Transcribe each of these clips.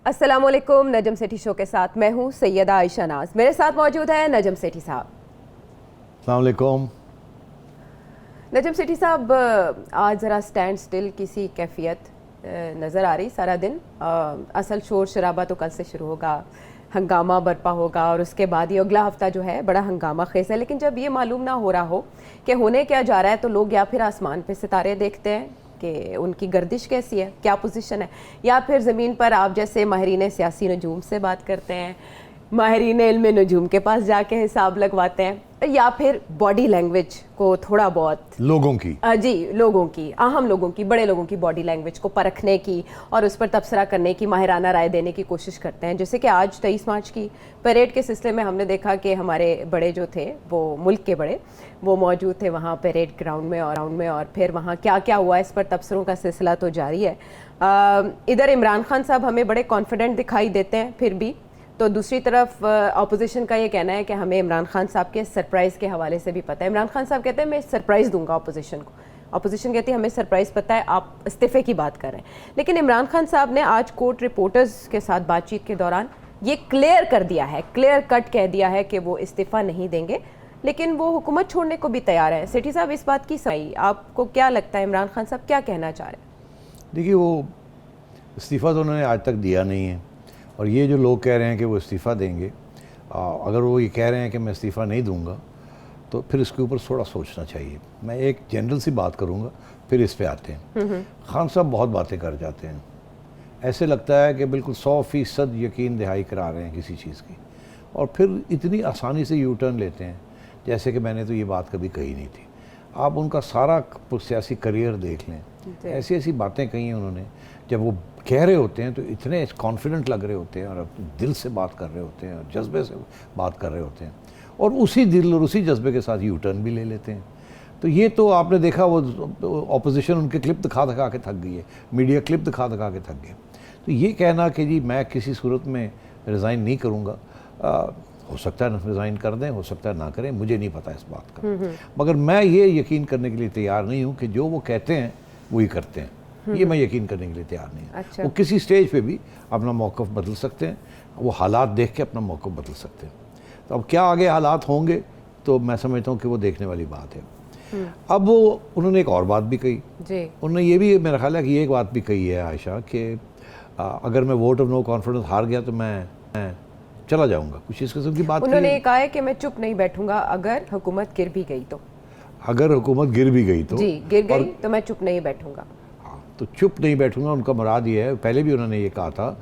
السلام علیکم. نجم سیٹھی شو کے ساتھ میں ہوں سیدہ عائشہ ناز. میرے ساتھ موجود ہے نجم سیٹھی صاحب. السلام علیکم. نجم سیٹھی صاحب, آج ذرا اسٹینڈ سٹل کسی کیفیت نظر آ رہی سارا دن. اصل شور شرابہ تو کل سے شروع ہوگا, ہنگامہ برپا ہوگا, اور اس کے بعد یہ اگلا ہفتہ جو ہے بڑا ہنگامہ خیز ہے. لیکن جب یہ معلوم نہ ہو رہا ہو کہ ہونے کیا جا رہا ہے, تو لوگ یا پھر آسمان پہ ستارے دیکھتے ہیں کہ ان کی گردش کیسی ہے, کیا پوزیشن ہے, یا پھر زمین پر آپ جیسے ماہرین سیاسی نجوم سے بات کرتے ہیں, ماہرین علم نجوم کے پاس جا کے حساب لگواتے ہیں, یا پھر باڈی لینگویج کو تھوڑا بہت لوگوں کی لوگوں کی, اہم لوگوں کی, بڑے لوگوں کی باڈی لینگویج کو پرکھنے کی اور اس پر تبصرہ کرنے کی, ماہرانہ رائے دینے کی کوشش کرتے ہیں. جیسے کہ آج 23 مارچ کی پریڈ کے سلسلے میں ہم نے دیکھا کہ ہمارے بڑے جو تھے, وہ ملک کے بڑے, وہ موجود تھے وہاں پریڈ گراؤنڈ میں, اور پھر وہاں کیا کیا ہوا اس پر تبصروں کا سلسلہ تو جاری ہے. ادھر عمران خان صاحب ہمیں بڑے کانفیڈنٹ دکھائی دیتے ہیں پھر بھی, تو دوسری طرف اپوزیشن کا یہ کہنا ہے کہ ہمیں عمران خان صاحب کے سرپرائز کے حوالے سے بھی پتہ ہے. عمران خان صاحب کہتے ہیں میں سرپرائز دوں گا اپوزیشن کو, اپوزیشن کہتی ہے ہمیں سرپرائز پتہ ہے, آپ استعفے کی بات کر رہے ہیں. لیکن عمران خان صاحب نے آج کورٹ رپورٹرز کے ساتھ بات چیت کے دوران یہ کلیئر کر دیا ہے, کلیئر کٹ کہہ دیا ہے کہ وہ استعفیٰ نہیں دیں گے, لیکن وہ حکومت چھوڑنے کو بھی تیار ہے. سیٹھی صاحب اس بات کی صحیح, آپ کو کیا لگتا ہے عمران خان صاحب کیا کہنا چاہ رہے ہیں؟ دیکھیے, وہ استعفیٰ تو انہوں نے آج تک دیا نہیں ہے, اور یہ جو لوگ کہہ رہے ہیں کہ وہ استعفیٰ دیں گے, اگر وہ یہ کہہ رہے ہیں کہ میں استعفیٰ نہیں دوں گا تو پھر اس کے اوپر تھوڑا سوچنا چاہیے. میں ایک جنرل سی بات کروں گا, پھر اس پہ آتے ہیں. خان صاحب بہت باتیں کر جاتے ہیں, ایسے لگتا ہے کہ بالکل 100% یقین دہائی کرا رہے ہیں کسی چیز کی, اور پھر اتنی آسانی سے یو ٹرن لیتے ہیں جیسے کہ میں نے تو یہ بات کبھی کہی نہیں تھی. آپ ان کا سارا سیاسی کریئر دیکھ لیں, ایسی ایسی باتیں کہی ہیں انہوں نے, جب وہ کہہ رہے ہوتے ہیں تو اتنے کانفیڈنٹ لگ رہے ہوتے ہیں, اور دل سے بات کر رہے ہوتے ہیں, اور جذبے سے بات کر رہے ہوتے ہیں, اور اسی دل اور اسی جذبے کے ساتھ یو ٹرن بھی لے لیتے ہیں. تو یہ تو آپ نے دیکھا, وہ اپوزیشن ان کے کلپ دکھا کے تھک گئی ہے, میڈیا کلپ دکھا کے تھک گئے. تو یہ کہنا کہ جی میں کسی صورت میں ریزائن نہیں کروں گا, ہو سکتا ہے ریزائن کر دیں, ہو سکتا ہے نہ کریں, مجھے نہیں پتہ اس بات کا, مگر میں یہ یقین کرنے کے لیے تیار نہیں ہوں کہ جو وہ کہتے ہیں وہی کرتے ہیں. یہ میں یقین کرنے کے لیے تیار نہیں ہوں. اچھا. وہ کسی سٹیج پہ بھی اپنا موقف بدل سکتے ہیں, وہ حالات دیکھ کے اپنا موقف بدل سکتے ہیں. تو اب کیا آگے حالات ہوں گے تو میں سمجھتا ہوں کہ وہ دیکھنے والی بات ہے. اب وہ انہوں نے ایک اور بات بھی کہی, انہوں نے یہ بھی میرا خیال ہے کہ یہ ایک بات بھی کہی ہے عائشہ, کہ اگر میں ووٹ آف نو کانفیڈنس ہار گیا تو میں چلا جاؤں گا, کچھ اس قسم کی بات. انہوں نے یہ کہا ہے کہ میں چپ نہیں بیٹھوں گا اگر حکومت گر بھی گئی تو, اگر حکومت گر بھی گئی تو, جی گر گئی تو میں چپ نہیں بیٹھوں گا. تو چپ نہیں بیٹھوں گا, ان کا مراد یہ ہے, پہلے بھی انہوں نے یہ کہا تھا,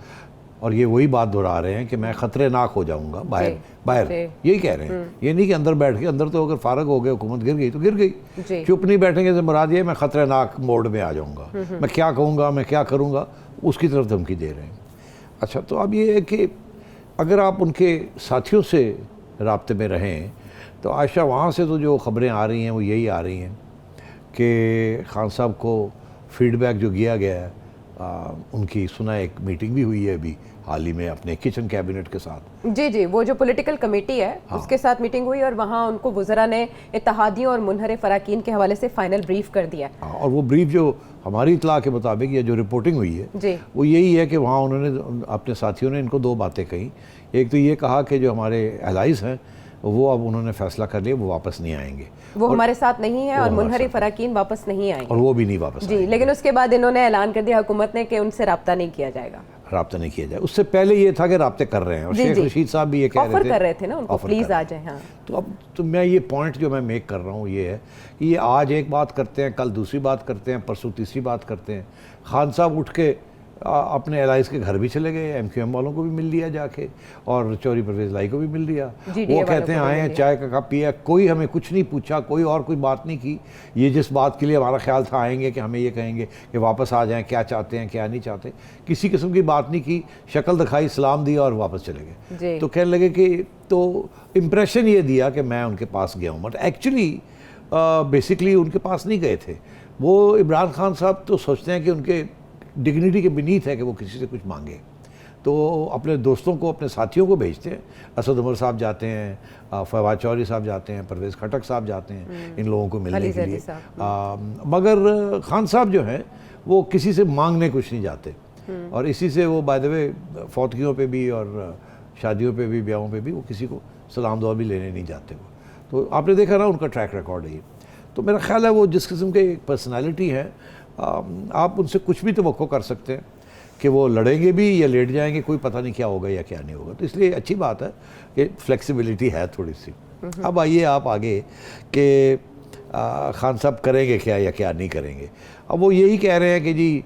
اور یہ وہی بات دہرا رہے ہیں کہ میں خطرے ناک ہو جاؤں گا باہر, یہی کہہ رہے ہیں. یہ نہیں کہ اندر بیٹھ کے, اندر تو اگر فارغ ہو گئے, حکومت گر گئی تو گر گئی, چپ نہیں بیٹھیں گے, مراد یہ ہے میں خطرے ناک موڈ میں آ جاؤں گا, میں کیا کہوں گا, میں کیا کروں گا, اس کی طرف دھمکی دے رہے ہیں. اچھا, تو اب یہ ہے کہ اگر آپ ان کے ساتھیوں سے رابطے میں رہیں تو عائشہ, وہاں سے تو جو خبریں آ رہی ہیں وہ یہی آ رہی ہیں کہ خان صاحب کو فیڈ بیک جو گیا ہے, ان کی سنا ایک میٹنگ بھی ہوئی ہے ابھی حال ہی میں اپنے کچن کیبنٹ کے ساتھ. جی وہ جو پولیٹیکل کمیٹی ہے اس کے ساتھ میٹنگ ہوئی, اور وہاں ان کو وزراء نے اتحادیوں اور منحرف اراکین کے حوالے سے فائنل بریف کر دیا. اور وہ بریف جو ہماری اطلاع کے مطابق یا جو رپورٹنگ ہوئی ہے وہ یہی ہے کہ وہاں انہوں نے اپنے ساتھیوں نے ان کو 2 باتیں کہیں. ایک تو یہ کہا کہ جو ہمارے الائز ہیں وہ اب انہوں نے فیصلہ کر لیا, وہ واپس نہیں آئیں گے, وہ ہمارے ساتھ نہیں ہیں, اور منحرف اراکین واپس نہیں آئیں گے, اور وہ بھی نہیں واپس جی. لیکن اس کے بعد انہوں نے اعلان کر دیا حکومت نے کہ ان سے رابطہ نہیں کیا جائے گا, رابطہ نہیں کیا جائے. اس سے پہلے یہ تھا کہ رابطے کر رہے ہیں, اور شیخ رشید صاحب بھی یہ کہہ آفر کر رہے تھے نا ان کو, پلیز آ جائیں. ہاں, تو اب تو میں یہ پوائنٹ جو میں میک کر رہا ہوں یہ ہے کہ یہ آج ایک بات کرتے ہیں, کل دوسری بات کرتے ہیں, پرسوں تیسری بات کرتے ہیں. خان صاحب اٹھ کے اپنے الائز کے گھر بھی چلے گئے, ایم کیو ایم والوں کو بھی مل لیا جا کے, اور چوری پرویز لائی کو بھی مل لیا. وہ کہتے ہیں آئے ہیں, چائے کا کپ پیا, کوئی ہمیں کچھ نہیں پوچھا, کوئی اور کوئی بات نہیں کی. یہ جس بات کے لیے ہمارا خیال تھا آئیں گے کہ ہمیں یہ کہیں گے کہ واپس آ جائیں, کیا چاہتے ہیں کیا نہیں چاہتے, کسی قسم کی بات نہیں کی, شکل دکھائی, سلام دیا اور واپس چلے گئے. تو کہنے لگے کہ تو امپریشن یہ دیا کہ میں ان کے پاس گیا ہوں, بٹ ایکچولی بیسکلی ان کے پاس نہیں گئے تھے. وہ عمران خان صاحب تو سوچتے ہیں کہ ان کے ڈگنیٹی کے بینیتھ ہے کہ وہ کسی سے کچھ مانگے, تو اپنے دوستوں کو, اپنے ساتھیوں کو بھیجتے ہیں. اسد عمر صاحب جاتے ہیں, فواد چودھری صاحب جاتے ہیں, پرویز خٹک صاحب جاتے ہیں ان لوگوں کو ملنے کے لیے, مگر خان صاحب جو ہیں وہ کسی سے مانگنے کچھ نہیں جاتے. اور اسی سے وہ بائی دا وے فوتگیوں پہ بھی اور شادیوں پہ بھی بیاہوں پہ بھی وہ کسی کو سلام دعا بھی لینے نہیں جاتے وہ. تو آپ نے دیکھا نا ان کا ٹریک ریکارڈ ہے یہ. تو میرا خیال ہے وہ جس قسم کے ایک پرسنالٹی ہے آپ ان سے کچھ بھی توقع کر سکتے ہیں کہ وہ لڑیں گے بھی یا لیٹ جائیں گے, کوئی پتہ نہیں کیا ہوگا یا کیا نہیں ہوگا. تو اس لیے اچھی بات ہے کہ فلیکسیبلٹی ہے تھوڑی سی. اب آئیے آپ آگے کہ خان صاحب کریں گے کیا یا کیا نہیں کریں گے. اب وہ یہی کہہ رہے ہیں کہ جی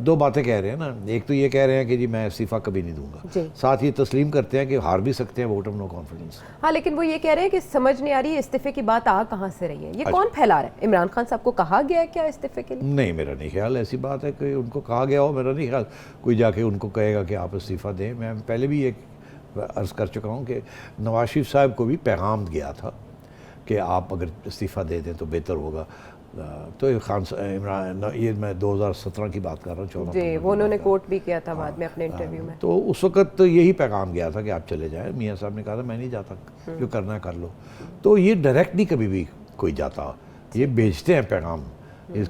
دو باتیں کہہ رہے ہیں نا. ایک تو یہ کہہ رہے ہیں کہ جی میں استعفیٰ کبھی نہیں دوں گا, ساتھ یہ تسلیم کرتے ہیں کہ ہار بھی سکتے ہیں ووٹ آف نو کانفیڈنس. ہاں لیکن وہ یہ کہہ رہے ہیں کہ سمجھ نہیں آ رہی استعفے کی بات آ کہاں سے رہی ہے, یہ کون پھیلا رہا ہے؟ عمران خان صاحب کو کہا گیا ہے کیا استعفے کے لیے؟ نہیں, میرا نہیں خیال ایسی بات ہے کہ ان کو کہا گیا ہو. میرا نہیں خیال کوئی جا کے ان کو کہے گا کہ آپ استعفیٰ دیں. میں پہلے بھی ایک عرض کر چکا ہوں کہ نواز شریف صاحب کو بھی پیغام گیا تھا کہ آپ اگر استعفیٰ دے دیں تو بہتر ہوگا. تو عمران, یہ میں 2017 کی بات کر رہا ہوں, 14 جی وہ انہوں نے کوٹ بھی کیا تھا بعد میں اپنے انٹرویو میں. تو اس وقت یہی پیغام گیا تھا کہ آپ چلے جائیں. میاں صاحب نے کہا تھا میں نہیں جاتا, جو کرنا ہے کر لو. تو یہ ڈائریکٹ نہیں کبھی بھی کوئی جاتا, یہ بھیجتے ہیں پیغام,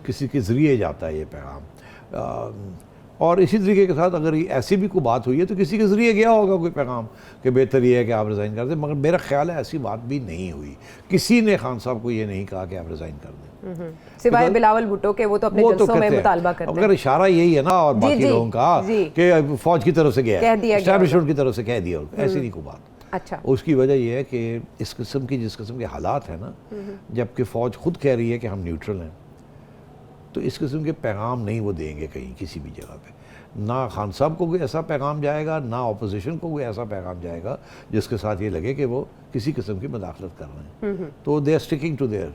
کسی کے ذریعے جاتا ہے یہ پیغام. اور اسی طریقے کے ساتھ اگر ایسی بھی کوئی بات ہوئی ہے تو کسی کے ذریعے گیا ہوگا کوئی پیغام کہ بہتر یہ ہے کہ آپ ریزائن کر دیں. مگر میرا خیال ہے ایسی بات بھی نہیں ہوئی, کسی نے خان صاحب کو یہ نہیں کہا کہ آپ ریزائن کر دیں سوائے بلاول بھٹو کے, وہ تو اپنے جلسوں میں مطالبہ کرتے ہیں. اگر اشارہ یہی ہے نا اور باقی لوگوں کا کہ فوج کی طرف سے گیا ہے, اسٹیبلشمنٹ کی طرف سے کہہ دیا, ایسی نہیں کوئی بات. اچھا, اس کی وجہ یہ ہے کہ اس قسم کی جس قسم کے حالات ہیں نا, جبکہ فوج خود کہہ رہی ہے کہ ہم نیوٹرل ہیں, تو اس قسم کے پیغام نہیں وہ دیں گے کہیں کسی بھی جگہ پہ. نہ خان صاحب کو کوئی ایسا پیغام جائے گا, نہ اپوزیشن کو کوئی ایسا پیغام جائے گا جس کے ساتھ یہ لگے کہ وہ کسی قسم کی مداخلت کر رہے ہیں. تو they are sticking to their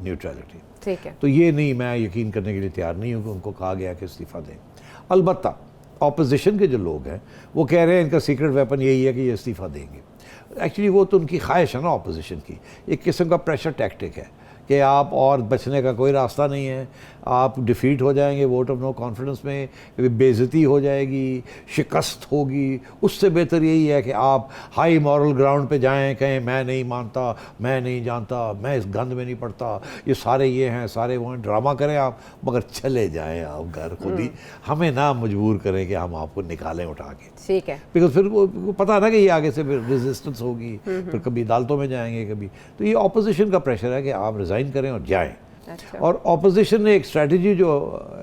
neutrality. ٹھیک ہے, تو یہ نہیں, میں یقین کرنے کے لیے تیار نہیں ہوں کہ ان کو کہا گیا کہ استعفیٰ دیں. البتہ اپوزیشن کے جو لوگ ہیں وہ کہہ رہے ہیں ان کا سیکرٹ ویپن یہی ہے کہ یہ استعفیٰ دیں گے. ایکچولی وہ تو ان کی خواہش ہے نا اپوزیشن کی, ایک قسم کا پریشر ٹیکٹک ہے کہ آپ اور بچنے کا کوئی راستہ نہیں ہے, آپ ڈیفیٹ ہو جائیں گے ووٹ آف نو کانفیڈنس میں, بے عزتی ہو جائے گی, شکست ہوگی. اس سے بہتر یہی ہے کہ آپ ہائی مورل گراؤنڈ پہ جائیں, کہیں میں نہیں مانتا, میں نہیں جانتا, میں اس گند میں نہیں پڑتا, یہ سارے یہ ہیں سارے وہ ہیں, ڈرامہ کریں آپ, مگر چلے جائیں آپ گھر خود ہی. ہمیں نہ مجبور کریں کہ ہم آپ کو نکالیں اٹھا کے. ٹھیک ہے, بیکاز پھر وہ پتہ ہے نا کہ یہ آگے سے پھر ریزسٹنس ہوگی, پھر کبھی عدالتوں میں جائیں گے کبھی. تو یہ اپوزیشن کا پریشر ہے کہ آپ ریزائن کریں اور جائیں. اور اپوزیشن نے ایک اسٹریٹجی جو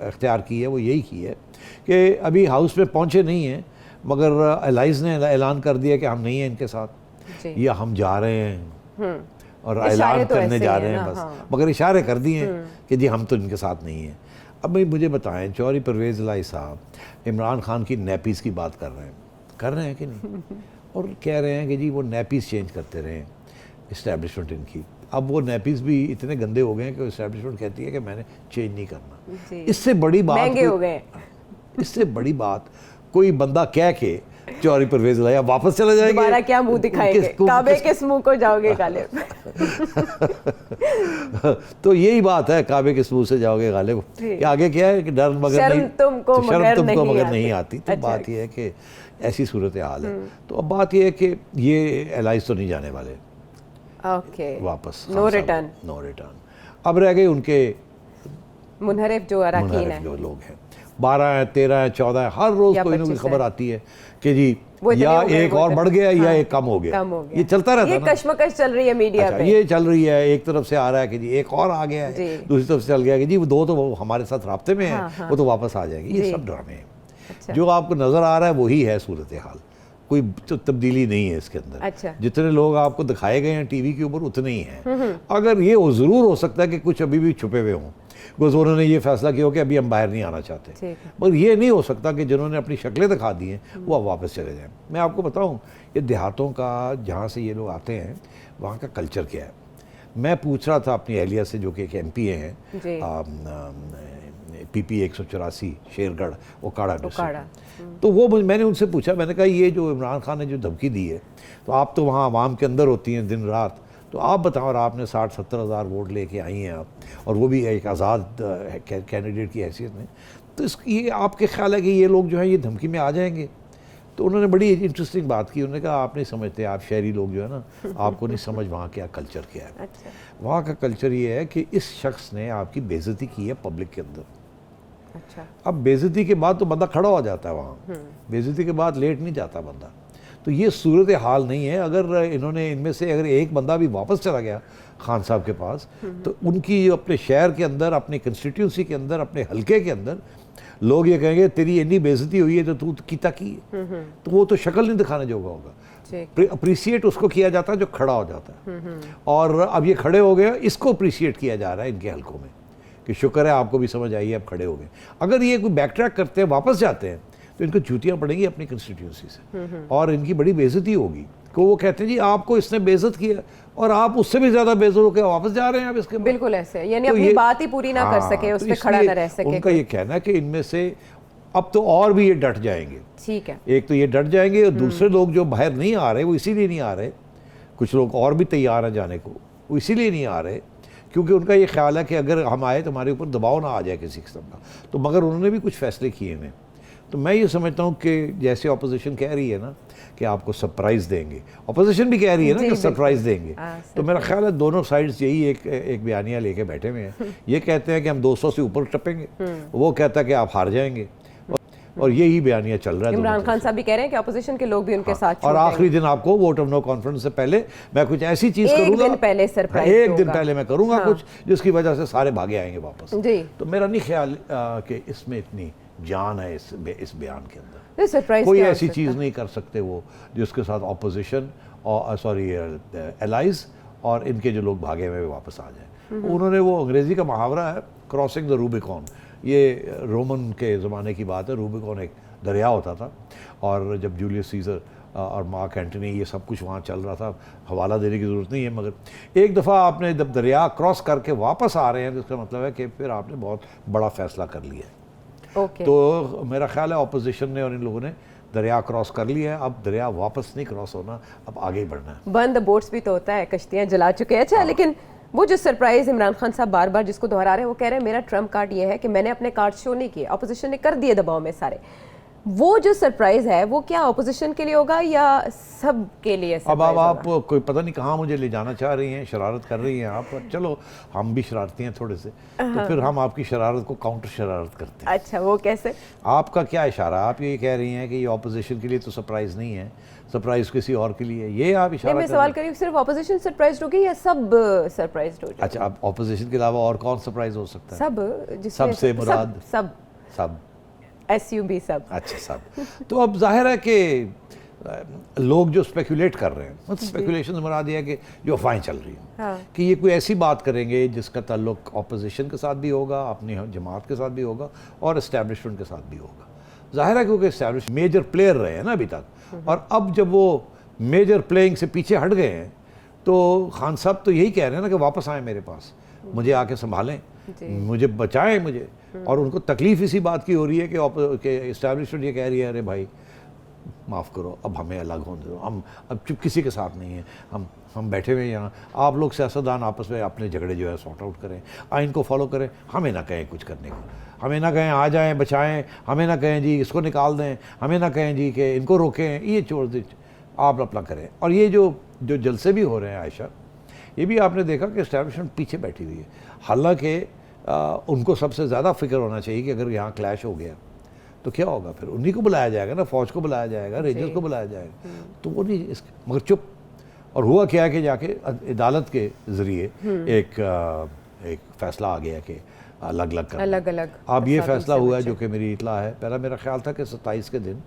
اختیار کی ہے وہ یہی کی ہے کہ ابھی ہاؤس میں پہنچے نہیں ہیں, مگر الائز نے اعلان کر دیا کہ ہم نہیں ہیں ان کے ساتھ, یا ہم جا رہے ہیں اور اعلان کرنے جا رہے ہیں بس, مگر اشارے کر دیے ہیں کہ جی ہم تو ان کے ساتھ نہیں ہیں. اب بھائی مجھے بتائیں, چوہدری پرویز الہی صاحب عمران خان کی نیپیز کی بات کر رہے ہیں کہ نہیں, اور کہہ رہے ہیں کہ جی وہ نیپیز چینج کرتے رہے ہیں اسٹیبلشمنٹ ان کی. اب وہ نیپیز بھی اتنے گندے ہو گئے ہیں کہ اسٹیبلشمنٹ کہتی ہے کہ میں نے چینج نہیں کرنا. اس سے بڑی بات, مہنگے ہو گئے, اس سے بڑی بات کوئی بندہ کہہ کے چوہدری پرویز الہی واپس چلا جائے گا, دوبارہ کیا منہ دکھائیں گے, کعبے کس منہ کو جاؤ گے غالب. تو یہی بات ہے, کعبے کس منہ سے جاؤ گے غالب. کہ آگے کیا ہے کہ ڈر مگر شرم تم کو مگر نہیں آتی. تو بات یہ ہے کہ ایسی صورتحال ہے. تو اب بات یہ ہے کہ یہ الائز تو نہیں جانے والے واپس, نو ریٹرن. اب رہ گئے ان کے منحرف جو اراکین ہیں, جو لوگ ہیں 12 ہیں, 13 ہیں, 14 ہیں, ہر روز کوئی نہ کوئی خبر آتی ہے کہ جی یا ایک اور بڑھ گیا یا ایک کم ہو گیا. یہ چلتا رہتا ہے, یہ کشمکش چل رہی ہے میڈیا پہ, یہ چل رہی ہے. ایک طرف سے آ رہا ہے کہ جی ایک اور آ گیا ہے, دوسری طرف سے چل گیا کہ جی وہ دو تو وہ ہمارے ساتھ رابطے میں ہیں, وہ تو واپس آ جائے گی. یہ سب ڈرامے ہیں. جو آپ کو نظر آ رہا ہے وہی ہے صورتحال, کوئی تبدیلی نہیں ہے اس کے اندر. جتنے لوگ آپ کو دکھائے گئے ہیں ٹی وی کے اوپر اتنے ہی ہیں. اگر یہ ضرور ہو سکتا ہے کہ کچھ ابھی بھی چھپے ہوئے ہوں, انہوں نے یہ فیصلہ کیا ہو کہ ابھی ہم باہر نہیں آنا چاہتے, مگر یہ نہیں ہو سکتا کہ جنہوں نے اپنی شکلیں دکھا دی ہیں وہ اب واپس چلے جائیں. میں آپ کو بتاؤں, یہ دیہاتوں کا جہاں سے یہ لوگ آتے ہیں وہاں کا کلچر کیا ہے. میں پوچھ رہا تھا اپنی اہلیہ سے جو کہ ایک ایم پی ہیں, پی پی 184 شیرگڑھ اوکاڑا ڈسٹرکٹ. تو وہ میں نے ان سے پوچھا, میں نے کہا یہ جو عمران خان نے جو دھمکی دی ہے, تو آپ تو وہاں عوام کے اندر ہوتی ہیں دن رات, تو آپ بتاؤ, اور آپ نے 60-70 ہزار ووٹ لے کے آئی ہیں آپ, اور وہ بھی ایک آزاد کینڈیڈیٹ کی حیثیت میں, تو یہ آپ کے خیال ہے کہ یہ لوگ جو ہیں یہ دھمکی میں آ جائیں گے؟ تو انہوں نے بڑی انٹرسٹنگ بات کی. انہوں نے کہا آپ نہیں سمجھتے, آپ شہری لوگ جو ہے نا, آپ کو نہیں سمجھ وہاں کیا کلچر کیا ہے. وہاں کا کلچر یہ ہے کہ اس شخص نے آپ کی بے عزتی کی ہے پبلک کے اندر, اچھا اب بےعزتی کے بعد تو بندہ کھڑا ہو جاتا ہے وہاں, بےعزتی کے بعد لیٹ نہیں جاتا بندہ. تو یہ صورت حال نہیں ہے. اگر انہوں نے ان میں سے اگر ایک بندہ بھی واپس چلا گیا خان صاحب کے پاس, تو ان کی اپنے شہر کے اندر, اپنی کنسٹیٹیونسی کے اندر, اپنے حلقے کے اندر لوگ یہ کہیں گے تیری اتنی بےعزتی ہوئی ہے تو کیتا کی ہے, تو وہ تو شکل نہیں دکھانے جوگا ہوگا. اپریسیٹ اس کو کیا جاتا ہے جو کھڑا ہو جاتا ہے, اور اب یہ کھڑے ہو گئے, اس کو اپریسیٹ کیا جا رہا ہے ان کے حلقوں میں کہ شکر ہے آپ کو بھی سمجھ آئی ہے, اب کھڑے ہو گئے. اگر یہ کوئی بیک ٹریک کرتے ہیں, واپس جاتے ہیں, تو ان کو جوتیاں پڑیں گی اپنی کنسٹیٹیونسی سے, اور ان کی بڑی بے عزتی ہوگی کہ وہ کہتے ہیں جی آپ کو اس نے بے عزت کیا اور آپ اس سے بھی زیادہ بے عزت ہو کے واپس جا رہے ہیں. اب اس کے بالکل ایسے, یعنی اپنی بات ہی پوری نہ کر سکے, اس پہ کھڑا نہ رہ سکے. ان کا یہ کہنا ہے کہ ان میں سے اب تو اور بھی یہ ڈٹ جائیں گے. ٹھیک ہے, ایک تو یہ ڈٹ جائیں گے, اور دوسرے لوگ جو باہر نہیں آ رہے وہ اسی لیے نہیں آ رہے, کچھ لوگ اور بھی تیار ہیں جانے کو, وہ اسی لیے نہیں آ رہے کیونکہ ان کا یہ خیال ہے کہ اگر ہم آئے تو ہمارے اوپر دباؤ نہ آ جائے کسی قسم کا. تو مگر انہوں نے بھی کچھ فیصلے کیے ہیں. تو میں یہ سمجھتا ہوں کہ جیسے اپوزیشن کہہ رہی ہے نا کہ آپ کو سرپرائز دیں گے, اپوزیشن بھی کہہ رہی ہے نا کہ سرپرائز دیں گے, تو میرا خیال ہے دونوں سائڈز یہی ایک بیانیہ لے کے بیٹھے ہوئے ہیں. یہ کہتے ہیں کہ ہم 200 سے اوپر ٹپیں گے, وہ کہتا ہے کہ آپ ہار جائیں گے, اور یہی بیانیہ چل رہا ہے. عمران خان صاحب بھی کہہ رہے ہیں کہ اپوزیشن کے لوگ بھی ان کے ساتھ, اور آخری دن آپ کو ووٹ آف نو کانفیڈنس سے پہلے میں کچھ ایسی چیز کروں گا, ایک دن پہلے سرپرائز, ایک دن پہلے میں کروں گا کچھ جس کی وجہ سے سارے بھاگے آئیں گے واپس. جی, تو میرا نہیں خیال کہ اس میں اتنی جان ہے اس بیان کے اندر. سرپرائز کوئی ایسی چیز نہیں کر سکتے وہ جس کے ساتھ اپوزیشن اور الائز اور ان کے جو لوگ بھاگے ہوئے واپس آ جائیں. انہوں نے وہ انگریزی کا محاورہ ہے کراسنگ دا روبیکون, یہ رومن کے زمانے کی بات ہے. روبیکون ایک دریا ہوتا تھا, اور جب جولیس سیزر اور مارک اینٹنی یہ سب کچھ وہاں چل رہا تھا, حوالہ دینے کی ضرورت نہیں ہے, مگر ایک دفعہ آپ نے جب دریا کراس کر کے واپس آ رہے ہیں تو اس کا مطلب ہے کہ پھر آپ نے بہت بڑا فیصلہ کر لیا ہے. تو میرا خیال ہے اپوزیشن نے اور ان لوگوں نے دریا کراس کر لیا ہے, اب دریا واپس نہیں کراس ہونا, اب آگے ہی بڑھنا ہے. بند بوٹس بھی تو ہوتا ہے, کشتیاں جلا چکے ہیں. اچھا, لیکن وہ جو سرپرائز عمران خان صاحب بار بار جس کو دہرا رہے ہیں, وہ کہہ رہے ہیں میرا ٹرمپ کارڈ یہ ہے کہ میں نے اپنے کارڈ شو نہیں کیے, اپوزیشن نے کر دیے دباؤ میں سارے. وہ جو سرپرائز ہے وہ کیا اپوزیشن کے لیے ہوگا یا سب کے لیے؟ اب آپ کوئی پتہ نہیں کہاں مجھے لے جانا چاہ رہی ہیں, شرارت کر رہی ہیں آپ. چلو ہم بھی شرارتی ہیں تھوڑے سے, تو پھر ہم آپ کی شرارت کو کاؤنٹر شرارت کرتے ہیں. اچھا, وہ کیسے؟ آپ کا کیا اشارہ, آپ یہ کہہ رہی ہیں کہ یہ اپوزیشن کے لیے تو سرپرائز نہیں ہے, سرپرائز کسی اور کے لیے, یہ آپ اشارہ میں سوال کر رہی ہوں صرف اپوزیشن سرپرائزڈ ہوگی یا سب سرپرائزڈ ہو جائے؟ اچھا, اب اپوزیشن کے علاوہ اور کون سرپرائز ہو سکتا ہے؟ سب, سب سے مراد سب SUB سب. اچھا, سب. تو اب ظاہر ہے کہ لوگ جو اسپیکولیٹ کر رہے ہیں, اسپیکولیشن سے مراد یہ ہے کہ جو افواہیں چل رہی ہیں کہ یہ کوئی ایسی بات کریں گے جس کا تعلق اپوزیشن کے ساتھ بھی ہوگا, اپنی جماعت کے ساتھ بھی ہوگا, اور اسٹیبلشمنٹ کے ساتھ بھی ہوگا. ظاہر ہے کیونکہ اسٹیبلش میجر پلیئر رہے ہیں نا ابھی تک, اور اب جب وہ میجر پلیئنگ سے پیچھے ہٹ گئے ہیں تو خان صاحب تو یہی کہہ رہے ہیں نا کہ واپس آئیں میرے پاس, مجھے آ کے سنبھالیں, مجھے بچائیں مجھے. اور ان کو تکلیف اسی بات کی ہو رہی ہے کہ اسٹیبلشمنٹ یہ کہہ رہی ہے ارے بھائی معاف کرو, اب ہمیں الگ ہونے دو, ہم اب چپ کسی کے ساتھ نہیں ہیں, ہم بیٹھے ہوئے ہیں یہاں, آپ لوگ سیاستدان آپس میں اپنے جھگڑے جو ہے سارٹ آؤٹ کریں, آئین کو فالو کریں, ہمیں نہ کہیں کچھ کرنے کو, ہمیں نہ کہیں آ جائیں بچائیں, ہمیں نہ کہیں جی اس کو نکال دیں, ہمیں نہ کہیں جی کہ ان کو روکیں, یہ چھوڑ دیں, آپ اپنا کریں. اور یہ جو جلسے بھی ہو رہے ہیں عائشہ, یہ بھی آپ نے دیکھا کہ اسٹیبلشمنٹ پیچھے بیٹھی ہوئی ہے, حالانکہ ان کو سب سے زیادہ فکر ہونا چاہیے کہ اگر یہاں کلیش ہو گیا تو کیا ہوگا, پھر انہی کو بلایا جائے گا نا, فوج کو بلایا جائے گا, رینجرز کو بلایا جائے گا, تو وہ نہیں مگر چپ. اور ہوا کیا ہے کہ جا کے عدالت کے ذریعے ایک فیصلہ آ گیا کہ الگ الگ. اب یہ فیصلہ ہوا ہے جو کہ میری اطلاع ہے, پہلا میرا خیال تھا کہ 27 کے دن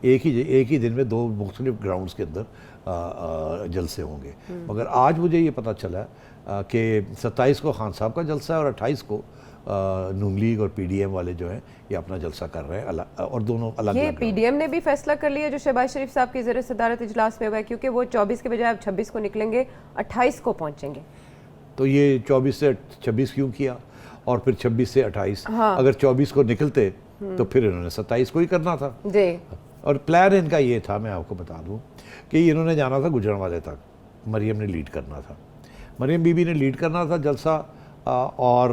ایک ہی دن میں 2 مختلف گراؤنڈز کے اندر جلسے ہوں گے, مگر آج مجھے یہ پتہ چلا کہ 27 کو خان صاحب کا جلسہ ہے اور 28 کو نون لیگ اور PDM والے جو ہیں یہ اپنا جلسہ کر رہے ہیں, اور دونوں الگ. یہ PDM نے بھی فیصلہ کر لیا جو شہباز شریف صاحب کی زیر صدارت اجلاس میں ہوا ہے, کیونکہ وہ 24 کے بجائے اب 26 کو نکلیں گے, 28 کو پہنچیں گے. تو یہ 24 سے 26 کیوں کیا, اور پھر 26 سے 28؟ اگر 24 کو نکلتے تو پھر انہوں نے 27 کو ہی کرنا تھا. جی, اور پلان ان کا یہ تھا, میں آپ کو بتا دوں کہ انہوں نے جانا تھا گجرانوالے تک, مریم نے لیڈ کرنا تھا, مریم بی بی نے لیڈ کرنا تھا جلسہ, اور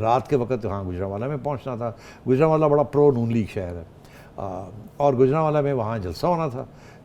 رات کے وقت وہاں گجرانوالہ میں پہنچنا تھا. گجرانوالہ بڑا پرو نون لیگ شہر ہے, اور گجرانوالہ میں وہاں جلسہ ہونا تھا.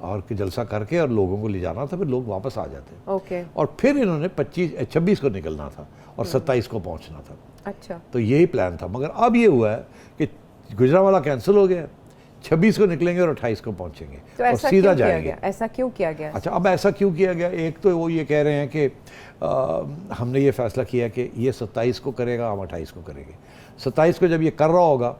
اور کہ جلسہ کر کے اور لوگوں کو لے جانا تھا, پھر لوگ واپس آ جاتے. اوکے, اور پھر انہوں نے 26 کو نکلنا تھا اور 27 کو پہنچنا تھا. اچھا, تو یہی پلان تھا. مگر اب یہ ہوا ہے کہ گجرانوالہ کینسل ہو گیا, 26 کو نکلیں گے اور 28 کو پہنچیں گے تو اور ایسا سیدھا کیوں کیا جائیں گے. گیا, ایسا کیوں کیا گیا؟ اچھا, اب ایسا کیوں کیا گیا؟ ایک تو وہ یہ کہہ رہے ہیں کہ ہم نے یہ فیصلہ کیا کہ یہ 27 کو کرے گا, ہم 28 کو کریں گے. 27 کو جب یہ کر رہا ہوگا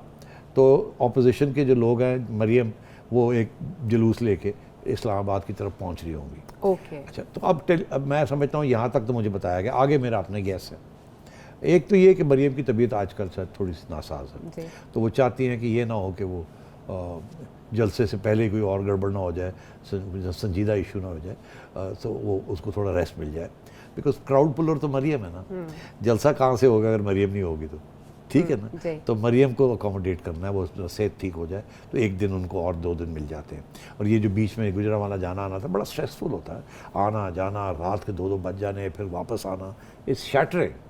تو اپوزیشن کے جو لوگ ہیں, مریم, وہ ایک جلوس لے کے اسلام آباد کی طرف پہنچ رہی ہوں گی. اوکے, اچھا, تو اب میں سمجھتا ہوں یہاں تک تو مجھے بتایا گیا, آگے میرا اپنا گیس ہے. ایک تو یہ کہ مریم کی طبیعت آج کل شاید تھوڑی سی ناساز ہے, تو وہ چاہتی ہیں کہ یہ نہ ہو کہ وہ جلسے سے پہلے کوئی اور گڑبڑ نہ ہو جائے, سنجیدہ ایشو نہ ہو جائے, تو وہ اس کو تھوڑا ریسٹ مل جائے. بیکاز کراؤڈ پلر تو مریم ہے نا, جلسہ کہاں سے ہوگا اگر مریم نہیں ہوگی تو, ٹھیک ہے نا. تو مریم کو اکوموڈیٹ کرنا ہے, وہ صحت ٹھیک ہو جائے تو ایک دن ان کو اور 2 دن مل جاتے ہیں. اور یہ جو بیچ میں گجرانوالہ جانا آنا تھا, بڑا اسٹریسفل ہوتا ہے, آنا جانا, رات کے 2 بج جانے, پھر واپس آنا, اٹس شیٹرنگ.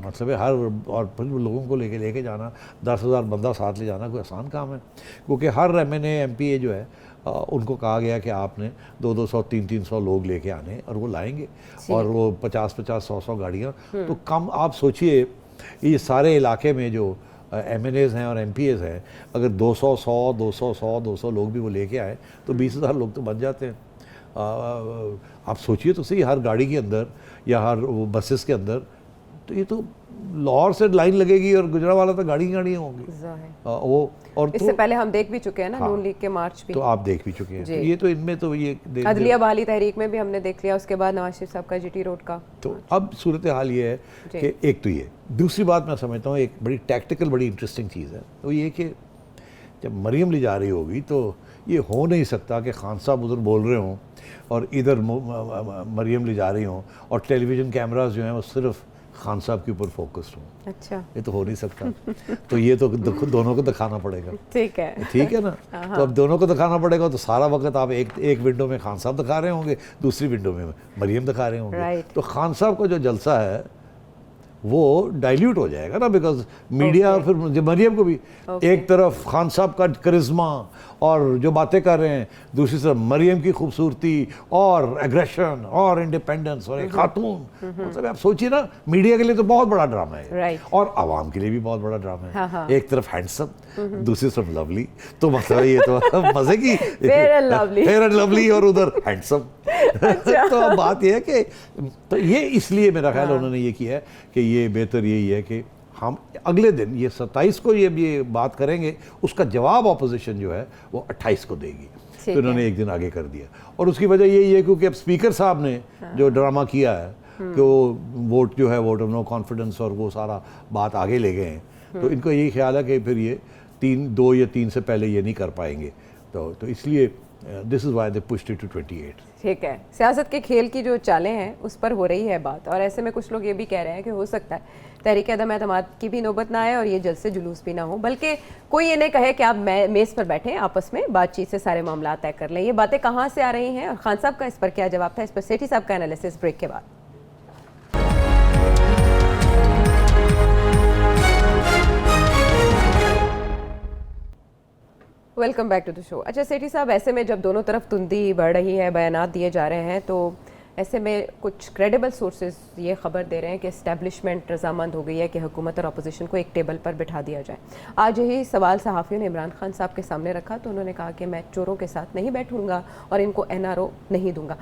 مطلب ہے اور پھر لوگوں کو لے کے جانا, 10,000 بندہ ساتھ لے جانا کوئی آسان کام ہے. کیونکہ ہر MNA MP جو ہے ان کو کہا گیا کہ آپ نے 200 300 لوگ لے کے آنے, اور وہ لائیں گے, اور وہ 50 100 گاڑیاں. تو کم آپ سوچئے یہ سارے علاقے میں جو MNAs ہیں اور MPAs ہیں, اگر 200 لوگ بھی وہ لے کے آئے تو 20,000 لوگ تو بن جاتے ہیں. آپ سوچئے تو صحیح, ہر گاڑی کے اندر یا ہر بسز کے اندر, تو یہ تو لاہور سے لائن لگے گی اور گجرانوالہ تک گاڑیاں ہوں گی. وہ اور اس سے پہلے ہم دیکھ بھی چکے ہیں نا نون لیگ کے مارچ بھی, تو آپ دیکھ بھی چکے ہیں. یہ تو ان میں تو یہ عدلیہ بحالی تحریک میں بھی ہم نے دیکھ لیا, اس کے بعد نواز شریف صاحب کا GT روڈ کا. تو اب صورتحال یہ ہے کہ ایک تو یہ, دوسری بات میں سمجھتا ہوں ایک بڑی ٹیکٹیکل بڑی انٹرسٹنگ چیز ہے, وہ یہ کہ جب مریم لے جا رہی ہوگی تو یہ ہو نہیں سکتا کہ خان صاحب ادھر بول رہے ہوں اور ادھر مریم لے جا رہی ہوں اور ٹیلی ویژن کیمراز جو ہیں وہ صرف خان صاحب کے اوپر فوکسڈ ہوں. اچھا, یہ تو ہو نہیں سکتا. تو یہ تو دونوں کو دکھانا پڑے گا. ٹھیک ہے نا. تو اب دونوں کو دکھانا پڑے گا, تو سارا وقت آپ ایک ونڈو میں خان صاحب دکھا رہے ہوں گے, دوسری ونڈو میں مریم دکھا رہے ہوں گے. تو خان صاحب کا جو جلسہ ہے وہ ڈائلیوٹ ہو جائے گا نا, بیکاز میڈیا پھر مریم کو بھی ایک طرف خان صاحب کا کرزما اور جو باتیں کر رہے ہیں, دوسری طرف مریم کی خوبصورتی اور ایگریشن اور انڈیپینڈنس اور ایک خاتون. مطلب آپ سوچیے نا, میڈیا کے لیے تو بہت بڑا ڈرامہ ہے اور عوام کے لیے بھی بہت بڑا ڈرامہ ہے. ایک طرف ہینڈسم, دوسری طرف لولی, تو مطلب یہ تو مزے کی فیئر اینڈ لولی اور ادھر ہینڈسم. تو اب بات یہ ہے کہ تو یہ اس لیے میرا خیال انہوں نے یہ کیا ہے کہ یہ بہتر یہی ہے کہ ہم اگلے دن یہ 27 کو یہ بات کریں گے, اس کا جواب اپوزیشن جو ہے وہ 28 کو دے گی. تو انہوں نے ایک دن آگے کر دیا, اور اس کی وجہ یہی ہے کیونکہ اب اسپیکر صاحب نے جو ڈرامہ کیا ہے کہ وہ ووٹ جو ہے ووٹ آف نو کانفیڈنس اور وہ سارا بات آگے لے گئے ہیں, تو ان کو یہی خیال ہے کہ پھر یہ 2 یا 3 سے پہلے یہ نہیں کر پائیں گے. تو اس لیے this is why they pushed it to 28. ٹھیک ہے, سیاست کے کھیل کی جو چالیں ہیں اس پر ہو رہی ہے بات, اور ایسے میں کچھ لوگ یہ بھی کہہ رہے ہیں کہ ہو سکتا ہے تحریک عدم اعتماد کی بھی نوبت نہ آئے اور یہ جلسے جلوس بھی نہ ہو, بلکہ کوئی یہ نہیں کہے کہ آپ میز پر بیٹھیں, آپس میں بات چیت سے سارے معاملات طے کر لیں. یہ باتیں کہاں سے آ رہی ہیں اور خان صاحب کا اس پر کیا جواب تھا, اس پر سیٹھی صاحب کا انالیسس بریک کے بعد. ویلکم بیک ٹو دا شو. اچھا سیٹھی صاحب, ایسے میں جب دونوں طرف تندی بڑھ رہی ہے, بیانات دیے جا رہے ہیں, تو ایسے میں کچھ کریڈیبل سورسز یہ خبر دے رہے ہیں کہ اسٹیبلشمنٹ رضامند ہو گئی ہے کہ حکومت اور اپوزیشن کو ایک ٹیبل پر بٹھا دیا جائے. آج یہی سوال صحافیوں نے عمران خان صاحب کے سامنے رکھا, تو انہوں نے کہا کہ میں چوروں کے ساتھ نہیں بیٹھوں گا اور ان کو NRO نہیں دوں گا.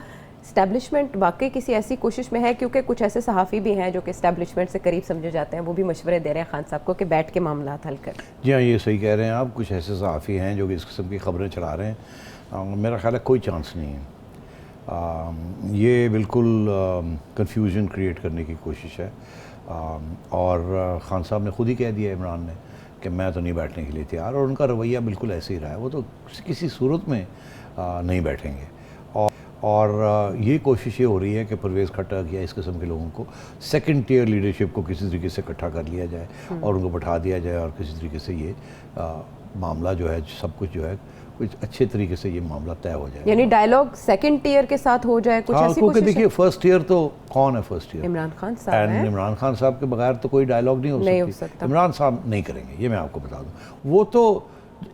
اسٹیبلشمنٹ واقعی کسی ایسی کوشش میں ہے, کیونکہ کچھ ایسے صحافی بھی ہیں جو کہ اسٹیبلشمنٹ سے قریب سمجھے جاتے ہیں, وہ بھی مشورے دے رہے ہیں خان صاحب کو کہ بیٹھ کے معاملات حل کریں. جی ہاں, یہ صحیح کہہ رہے ہیں آپ. کچھ ایسے صحافی ہیں جو کہ اس قسم کی خبریں چلا رہے ہیں. میرا خیال ہے کوئی چانس نہیں ہے. یہ بالکل کنفیوژن کریٹ کرنے کی کوشش ہے, اور خان صاحب نے خود ہی کہہ دیا عمران نے کہ میں تو نہیں بیٹھنے کے لیے تیار, اور ان کا رویہ بالکل ایسے ہی رہا ہے. وہ تو کسی صورت میں نہیں بیٹھیں گے. اور یہ کوشش یہ ہو رہی ہے کہ پرویز خٹک یا اس قسم کے لوگوں کو سیکنڈ ٹیئر لیڈرشپ کو کسی طریقے سے اکٹھا کر لیا جائے اور ان کو بٹھا دیا جائے, اور کسی طریقے سے یہ معاملہ جو ہے سب کچھ جو ہے کچھ اچھے طریقے سے یہ معاملہ طے ہو جائے. یعنی ڈائلاگ سیکنڈ ٹیئر کے ساتھ ہو جائے, کچھ ایسی کوشش ہے. دیکھیے فرسٹ ایئر تو کون ہے, فرسٹ ایئر عمران خان صاحب ہیں. عمران خان صاحب کے بغیر تو کوئی ڈائلاگ نہیں ہو سکتی. عمران صاحب نہیں کریں گے, یہ میں آپ کو بتا دوں. وہ تو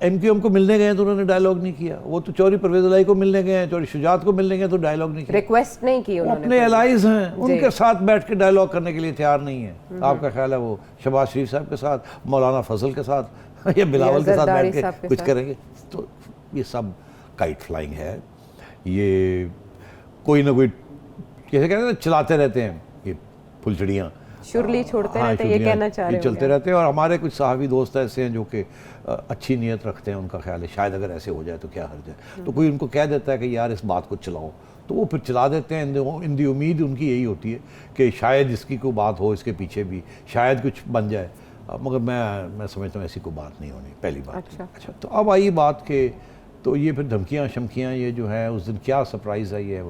MQM کو ملنے گئے ہیں تو انہوں نے ڈائلاگ نہیں کیا, وہ تو چوری پرویز الہی کو ملنے گئے ہیں, چوری شجاعت کو ملنے گئے ہیں تو ڈائلاگ نہیں کیا, ریکویسٹ نہیں کی انہوں نے, اپنے الائز ہیں ان کے ساتھ بیٹھ کے ڈائلاگ کرنے کے لیے تیار نہیں ہے. آپ کا خیال ہے وہ شہباز شریف صاحب کے ساتھ, مولانا فضل کے ساتھ یا بلاول کے ساتھ بیٹھ کے کچھ کریں گے؟ تو یہ سب کائٹ فلائنگ ہے, یہ کوئی نہ کوئی کیسے کہتے ہیں چلاتے رہتے ہیں یہ پھلچڑیاں, شرلی چھوڑتے رہتے ہیں, یہ کہنا چاہ رہے ہیں چلتے رہتے ہیں. اور ہمارے کچھ صحافی دوست ایسے ہیں جو کہ اچھی نیت رکھتے ہیں, ان کا خیال ہے شاید اگر ایسے ہو جائے تو کیا حرج ہے, تو کوئی ان کو کہہ دیتا ہے کہ یار اس بات کو چلاؤ, تو وہ پھر چلا دیتے ہیں. ان دی امید ان کی یہی ہوتی ہے کہ شاید اس کی کوئی بات ہو اس کے پیچھے بھی, شاید کچھ بن جائے, مگر میں سمجھتا ہوں ایسی کوئی بات نہیں ہونی پہلی بات. اچھا تو اب آئی بات کہ تو یہ پھر دھمکیاں شمکیاں یہ جو ہیں اس دن کیا سرپرائز ہے یہ,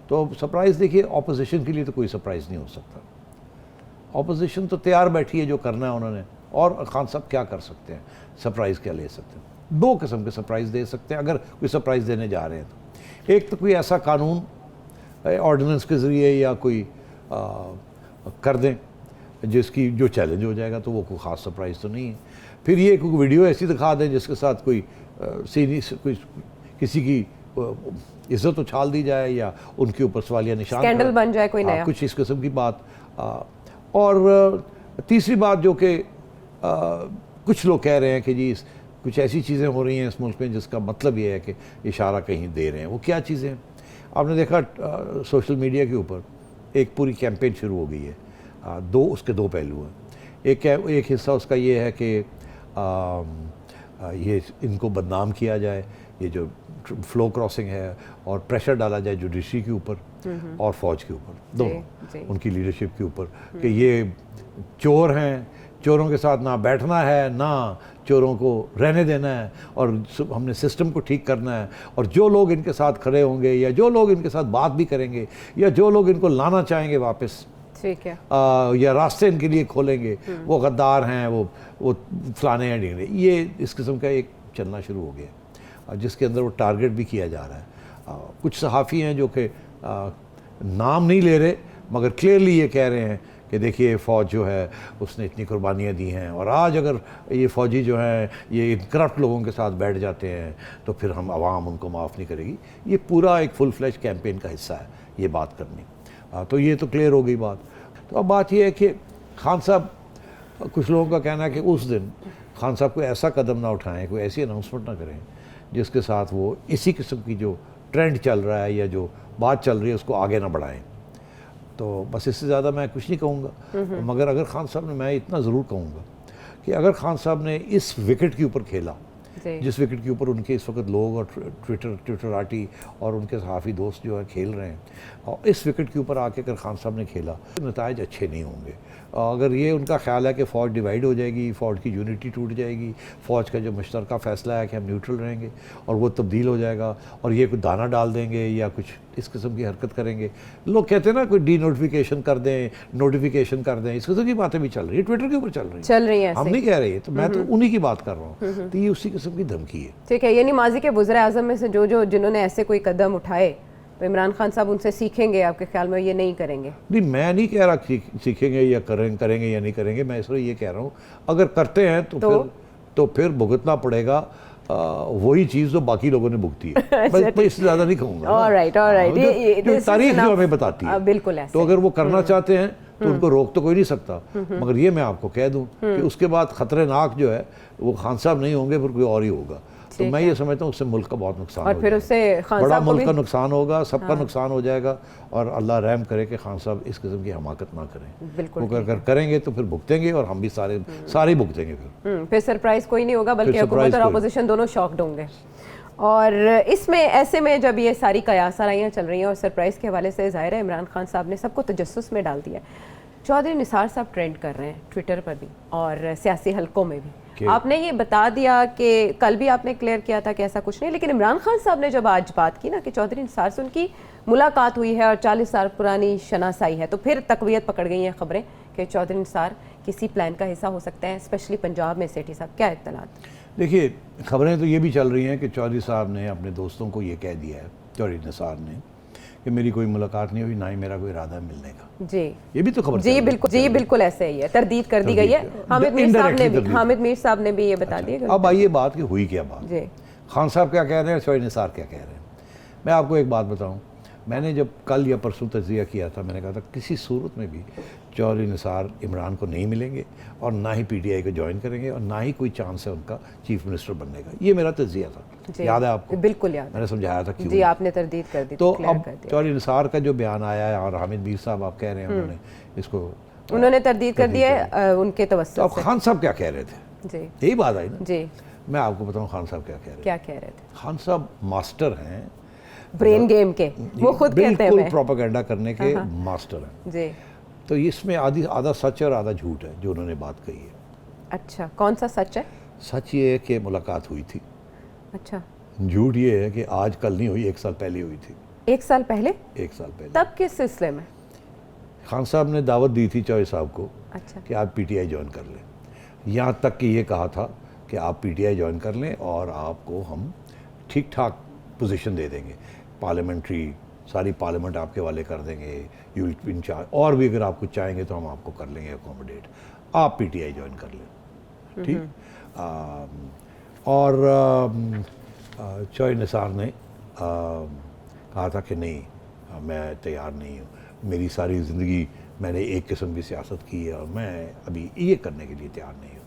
تو سرپرائز دیکھیے اپوزیشن کے لیے تو کوئی سرپرائز نہیں ہو سکتا, اپوزیشن تو تیار بیٹھی ہے جو کرنا ہے انہوں نے, اور خان صاحب کیا کر سکتے ہیں, سرپرائز کیا لے سکتے ہیں؟ دو قسم کے سرپرائز دے سکتے ہیں اگر کوئی سرپرائز دینے جا رہے ہیں تو. ایک تو کوئی ایسا قانون آرڈیننس کے ذریعے یا کوئی کر دیں جس کی جو چیلنج ہو جائے گا, تو وہ کوئی خاص سرپرائز تو نہیں ہے. پھر یہ کوئی ویڈیو ایسی دکھا دیں جس کے ساتھ کوئی کسی کی عزت اچھال دی جائے یا ان کے اوپر سوالیہ نشان اسکینڈل بن جائے کوئی نیا, کچھ اس قسم کی بات. اور تیسری بات جو کہ کچھ لوگ کہہ رہے ہیں کہ جی کچھ ایسی چیزیں ہو رہی ہیں اس ملک میں جس کا مطلب یہ ہے کہ اشارہ کہیں دے رہے ہیں. وہ کیا چیزیں ہیں؟ آپ نے دیکھا سوشل میڈیا کے اوپر ایک پوری کیمپین شروع ہو گئی ہے, اس کے دو پہلو ہیں. ایک حصہ اس کا یہ ہے کہ یہ ان کو بدنام کیا جائے, یہ جو فلو کراسنگ ہے, اور پریشر ڈالا جائے جوڈیشری کے اوپر اور فوج کے اوپر, دونوں ان کی لیڈرشپ کے اوپر, کہ یہ چور ہیں, چوروں کے ساتھ نہ بیٹھنا ہے نہ چوروں کو رہنے دینا ہے, اور ہم نے سسٹم کو ٹھیک کرنا ہے, اور جو لوگ ان کے ساتھ کھڑے ہوں گے یا جو لوگ ان کے ساتھ بات بھی کریں گے یا جو لوگ ان کو لانا چاہیں گے واپس یا راستے ان کے لیے کھولیں گے, وہ غدار ہیں, وہ فلانے ہیں ڈھینگے. یہ اس قسم کا ایک چلنا شروع ہو گیا جس کے اندر وہ ٹارگٹ بھی کیا جا رہا ہے. کچھ صحافی ہیں جو کہ نام نہیں لے رہے مگر کلیئرلی یہ کہہ رہے ہیں کہ دیکھیے فوج جو ہے اس نے اتنی قربانیاں دی ہیں, اور آج اگر یہ فوجی جو ہیں یہ کرپٹ لوگوں کے ساتھ بیٹھ جاتے ہیں تو پھر ہم عوام ان کو معاف نہیں کرے گی. یہ پورا ایک فل فلیش کیمپین کا حصہ ہے یہ بات کرنی. تو یہ تو کلیئر ہو گئی بات. تو اب بات یہ ہے کہ خان صاحب, کچھ لوگوں کا کہنا ہے کہ اس دن خان صاحب کوئی ایسا قدم نہ اٹھائیں, کوئی ایسی اناؤنسمنٹ نہ کریں جس کے ساتھ وہ اسی قسم کی جو ٹرینڈ چل رہا ہے یا جو بات چل رہی ہے اس کو آگے نہ بڑھائیں. تو بس اس سے زیادہ میں کچھ نہیں کہوں گا, مگر اگر خان صاحب نے, میں اتنا ضرور کہوں گا کہ اگر خان صاحب نے اس وکٹ کے اوپر کھیلا جس وکٹ کے اوپر ان کے اس وقت لوگ اور ٹویٹراٹی اور ان کے صحافی دوست جو ہیں کھیل رہے ہیں, اور اس وکٹ کے اوپر آ کے اگر خان صاحب نے کھیلا نتائج اچھے نہیں ہوں گے. اگر یہ ان کا خیال ہے کہ فوج ڈیوائیڈ ہو جائے گی, فوج کی یونٹی ٹوٹ جائے گی, فوج کا جو مشترکہ فیصلہ ہے کہ ہم نیوٹرل رہیں گے اور وہ تبدیل ہو جائے گا, اور یہ کوئی دانہ ڈال دیں گے یا کچھ اس قسم کی حرکت کریں گے. لوگ کہتے ہیں نا کوئی ڈی نوٹیفیکیشن کر دیں, نوٹیفیکیشن کر دیں, اس قسم کی باتیں بھی چل رہی ہیں, ٹویٹر کے اوپر چل رہی ہیں, ہم نہیں کہہ رہے, تو میں تو انہی کی بات کر رہا ہوں. تو یہ اسی قسم کی دھمکی ہے. ٹھیک ہے, یعنی ماضی کے وزراء اعظم میں سے جنہوں نے ایسے کوئی قدم اٹھائے تو عمران خان صاحب ان سے سیکھیں گے, آپ کے خیال میں یہ نہیں کریں گے؟ نہیں, میں نہیں کہہ رہا سیکھیں گے یا کریں گے یا نہیں کریں گے, میں اس لیے یہ کہہ رہا ہوں اگر کرتے ہیں تو پھر بھگتنا پڑے گا وہی چیز جو باقی لوگوں نے بھگتی ہے. میں اس سے زیادہ نہیں کہوں گا, تاریخ جو ہمیں بتاتی ہے. بالکل. تو اگر وہ کرنا چاہتے ہیں تو ان کو روک تو کوئی نہیں سکتا, مگر یہ میں آپ کو کہہ دوں کہ اس کے بعد خطرناک جو ہے وہ خان صاحب نہیں ہوں گے, پھر کوئی اور ہی ہوگا. تو میں یہ سمجھتا ہوں اس سے ملک کا بہت نقصان اور پھر اس سے بڑا ملک کا نقصان ہوگا, سب کا نقصان ہو جائے گا, اور اللہ رحم کرے کہ خان صاحب اس قسم کی حماقت نہ کریں. وہ اگر کریں گے تو پھر بھگتیں گے, اور ہم بھی سارے بھگتیں گے. پھر سرپرائز کوئی نہیں ہوگا, بلکہ حکومت اور اپوزیشن دونوں شاکڈ ہوں گے. اور اس میں ایسے میں جب یہ ساری قیاسارائیاں چل رہی ہیں اور سرپرائز کے حوالے سے ظاہر ہے عمران خان صاحب نے سب کو تجسس میں ڈال دیا ہے. چودھری نثار صاحب ٹرینڈ کر رہے ہیں ٹویٹر پر بھی اور سیاسی حلقوں میں بھی. آپ نے یہ بتا دیا کہ کل بھی آپ نے کلیئر کیا تھا کہ ایسا کچھ نہیں, لیکن عمران خان صاحب نے جب آج بات کی نا کہ چودھری نثار سے ان کی ملاقات ہوئی ہے اور 40 سال پرانی شناسائی ہے, تو پھر تقویت پکڑ گئی ہیں خبریں کہ چودھری نثار کسی پلان کا حصہ ہو سکتے ہیں, اسپیشلی پنجاب میں. سیٹھی صاحب, کیا اطلاعات؟ دیکھیے, خبریں تو یہ بھی چل رہی ہیں کہ چودھری صاحب نے اپنے دوستوں کو یہ کہہ دیا ہے, چودھری نثار نے, کہ میری کوئی ملاقات نہیں ہوئی، نہ ہی میرا کوئی ارادہ ہے ملنے کا. جی یہ بھی تو خبر جی بالکل جی بالکل ایسے ہی ہے، تردید کر دی گئی ہے. حامد میر صاحب نے بھی یہ بتا دیا. اب آئیے بات کہ ہوئی کیا بات. جی خان صاحب کیا کہہ رہے ہیں، شوائے نثار کیا کہہ رہے ہیں. میں آپ کو ایک بات بتاؤں، میں نے جب کل یا پرسوں تجزیہ کیا تھا، میں نے کہا تھا کسی صورت میں بھی چودھری نثار عمران کو نہیں ملیں گے اور نہ ہی پی ٹی آئی کو جوائن کریں گے اور نہ ہی کوئی چانس ہے ان کا چیف منسٹر بننے کا. یہ میرا تجزیہ تھا، یاد ہے آپ کو؟ بالکل یاد. میں نے سمجھایا تھا کیوں. جی آپ نے تردید کر دی. تو اب چودھری نثار کا جو بیان آیا ہے اور حامد میر صاحب آپ کہہ رہے ہیں انہوں نے اس کو تردید کر دی ہے ان کے توسط سے. اب خان صاحب کیا کہہ رہے تھے؟ جی یہی بات آئی نا. جی میں آپ کو بتاؤں خان صاحب کیا کہہ رہے کیا کہہ رہے تھے. خان صاحب ماسٹر ہیں برین گیم کے، وہ خود کہتے ہیں. بالکل پروپیگنڈا کرنے کے ماسٹر ہیں. جی تو اس میں آدھا سچ ہے اور آدھا جھوٹ ہے جو انہوں نے بات کہی ہے. اچھا کون سا سچ ہے؟ سچ یہ ہے کہ ملاقات ہوئی تھی. اچھا. جھوٹ یہ ہے کہ آج کل نہیں ہوئی، 1 سال پہلے ہوئی تھی. 1 سال پہلے؟ 1 سال پہلے. تب کس سلسلے میں؟ خان صاحب نے دعوت دی تھی چوہے صاحب کو اچھا کہ آپ پی ٹی آئی جوائن کر لیں. یہاں تک کہ یہ کہا تھا کہ آپ پی ٹی آئی جوائن کر لیں اور آپ کو ہم ٹھیک ٹھاک پوزیشن دے دیں گے، پارلیمنٹری ساری پارلیمنٹ آپ کے والے کر دیں گے، یو انچارج، اور بھی اگر آپ کچھ چاہیں گے تو ہم آپ کو کر لیں گے اکوموڈیٹ، آپ پی ٹی آئی جوائن کر لیں. ٹھیک. اور چوہے نثار نے کہا تھا کہ نہیں میں تیار نہیں ہوں، میری ساری زندگی میں نے ایک قسم کی سیاست کی ہے اور میں ابھی یہ کرنے کے لیے تیار نہیں ہوں.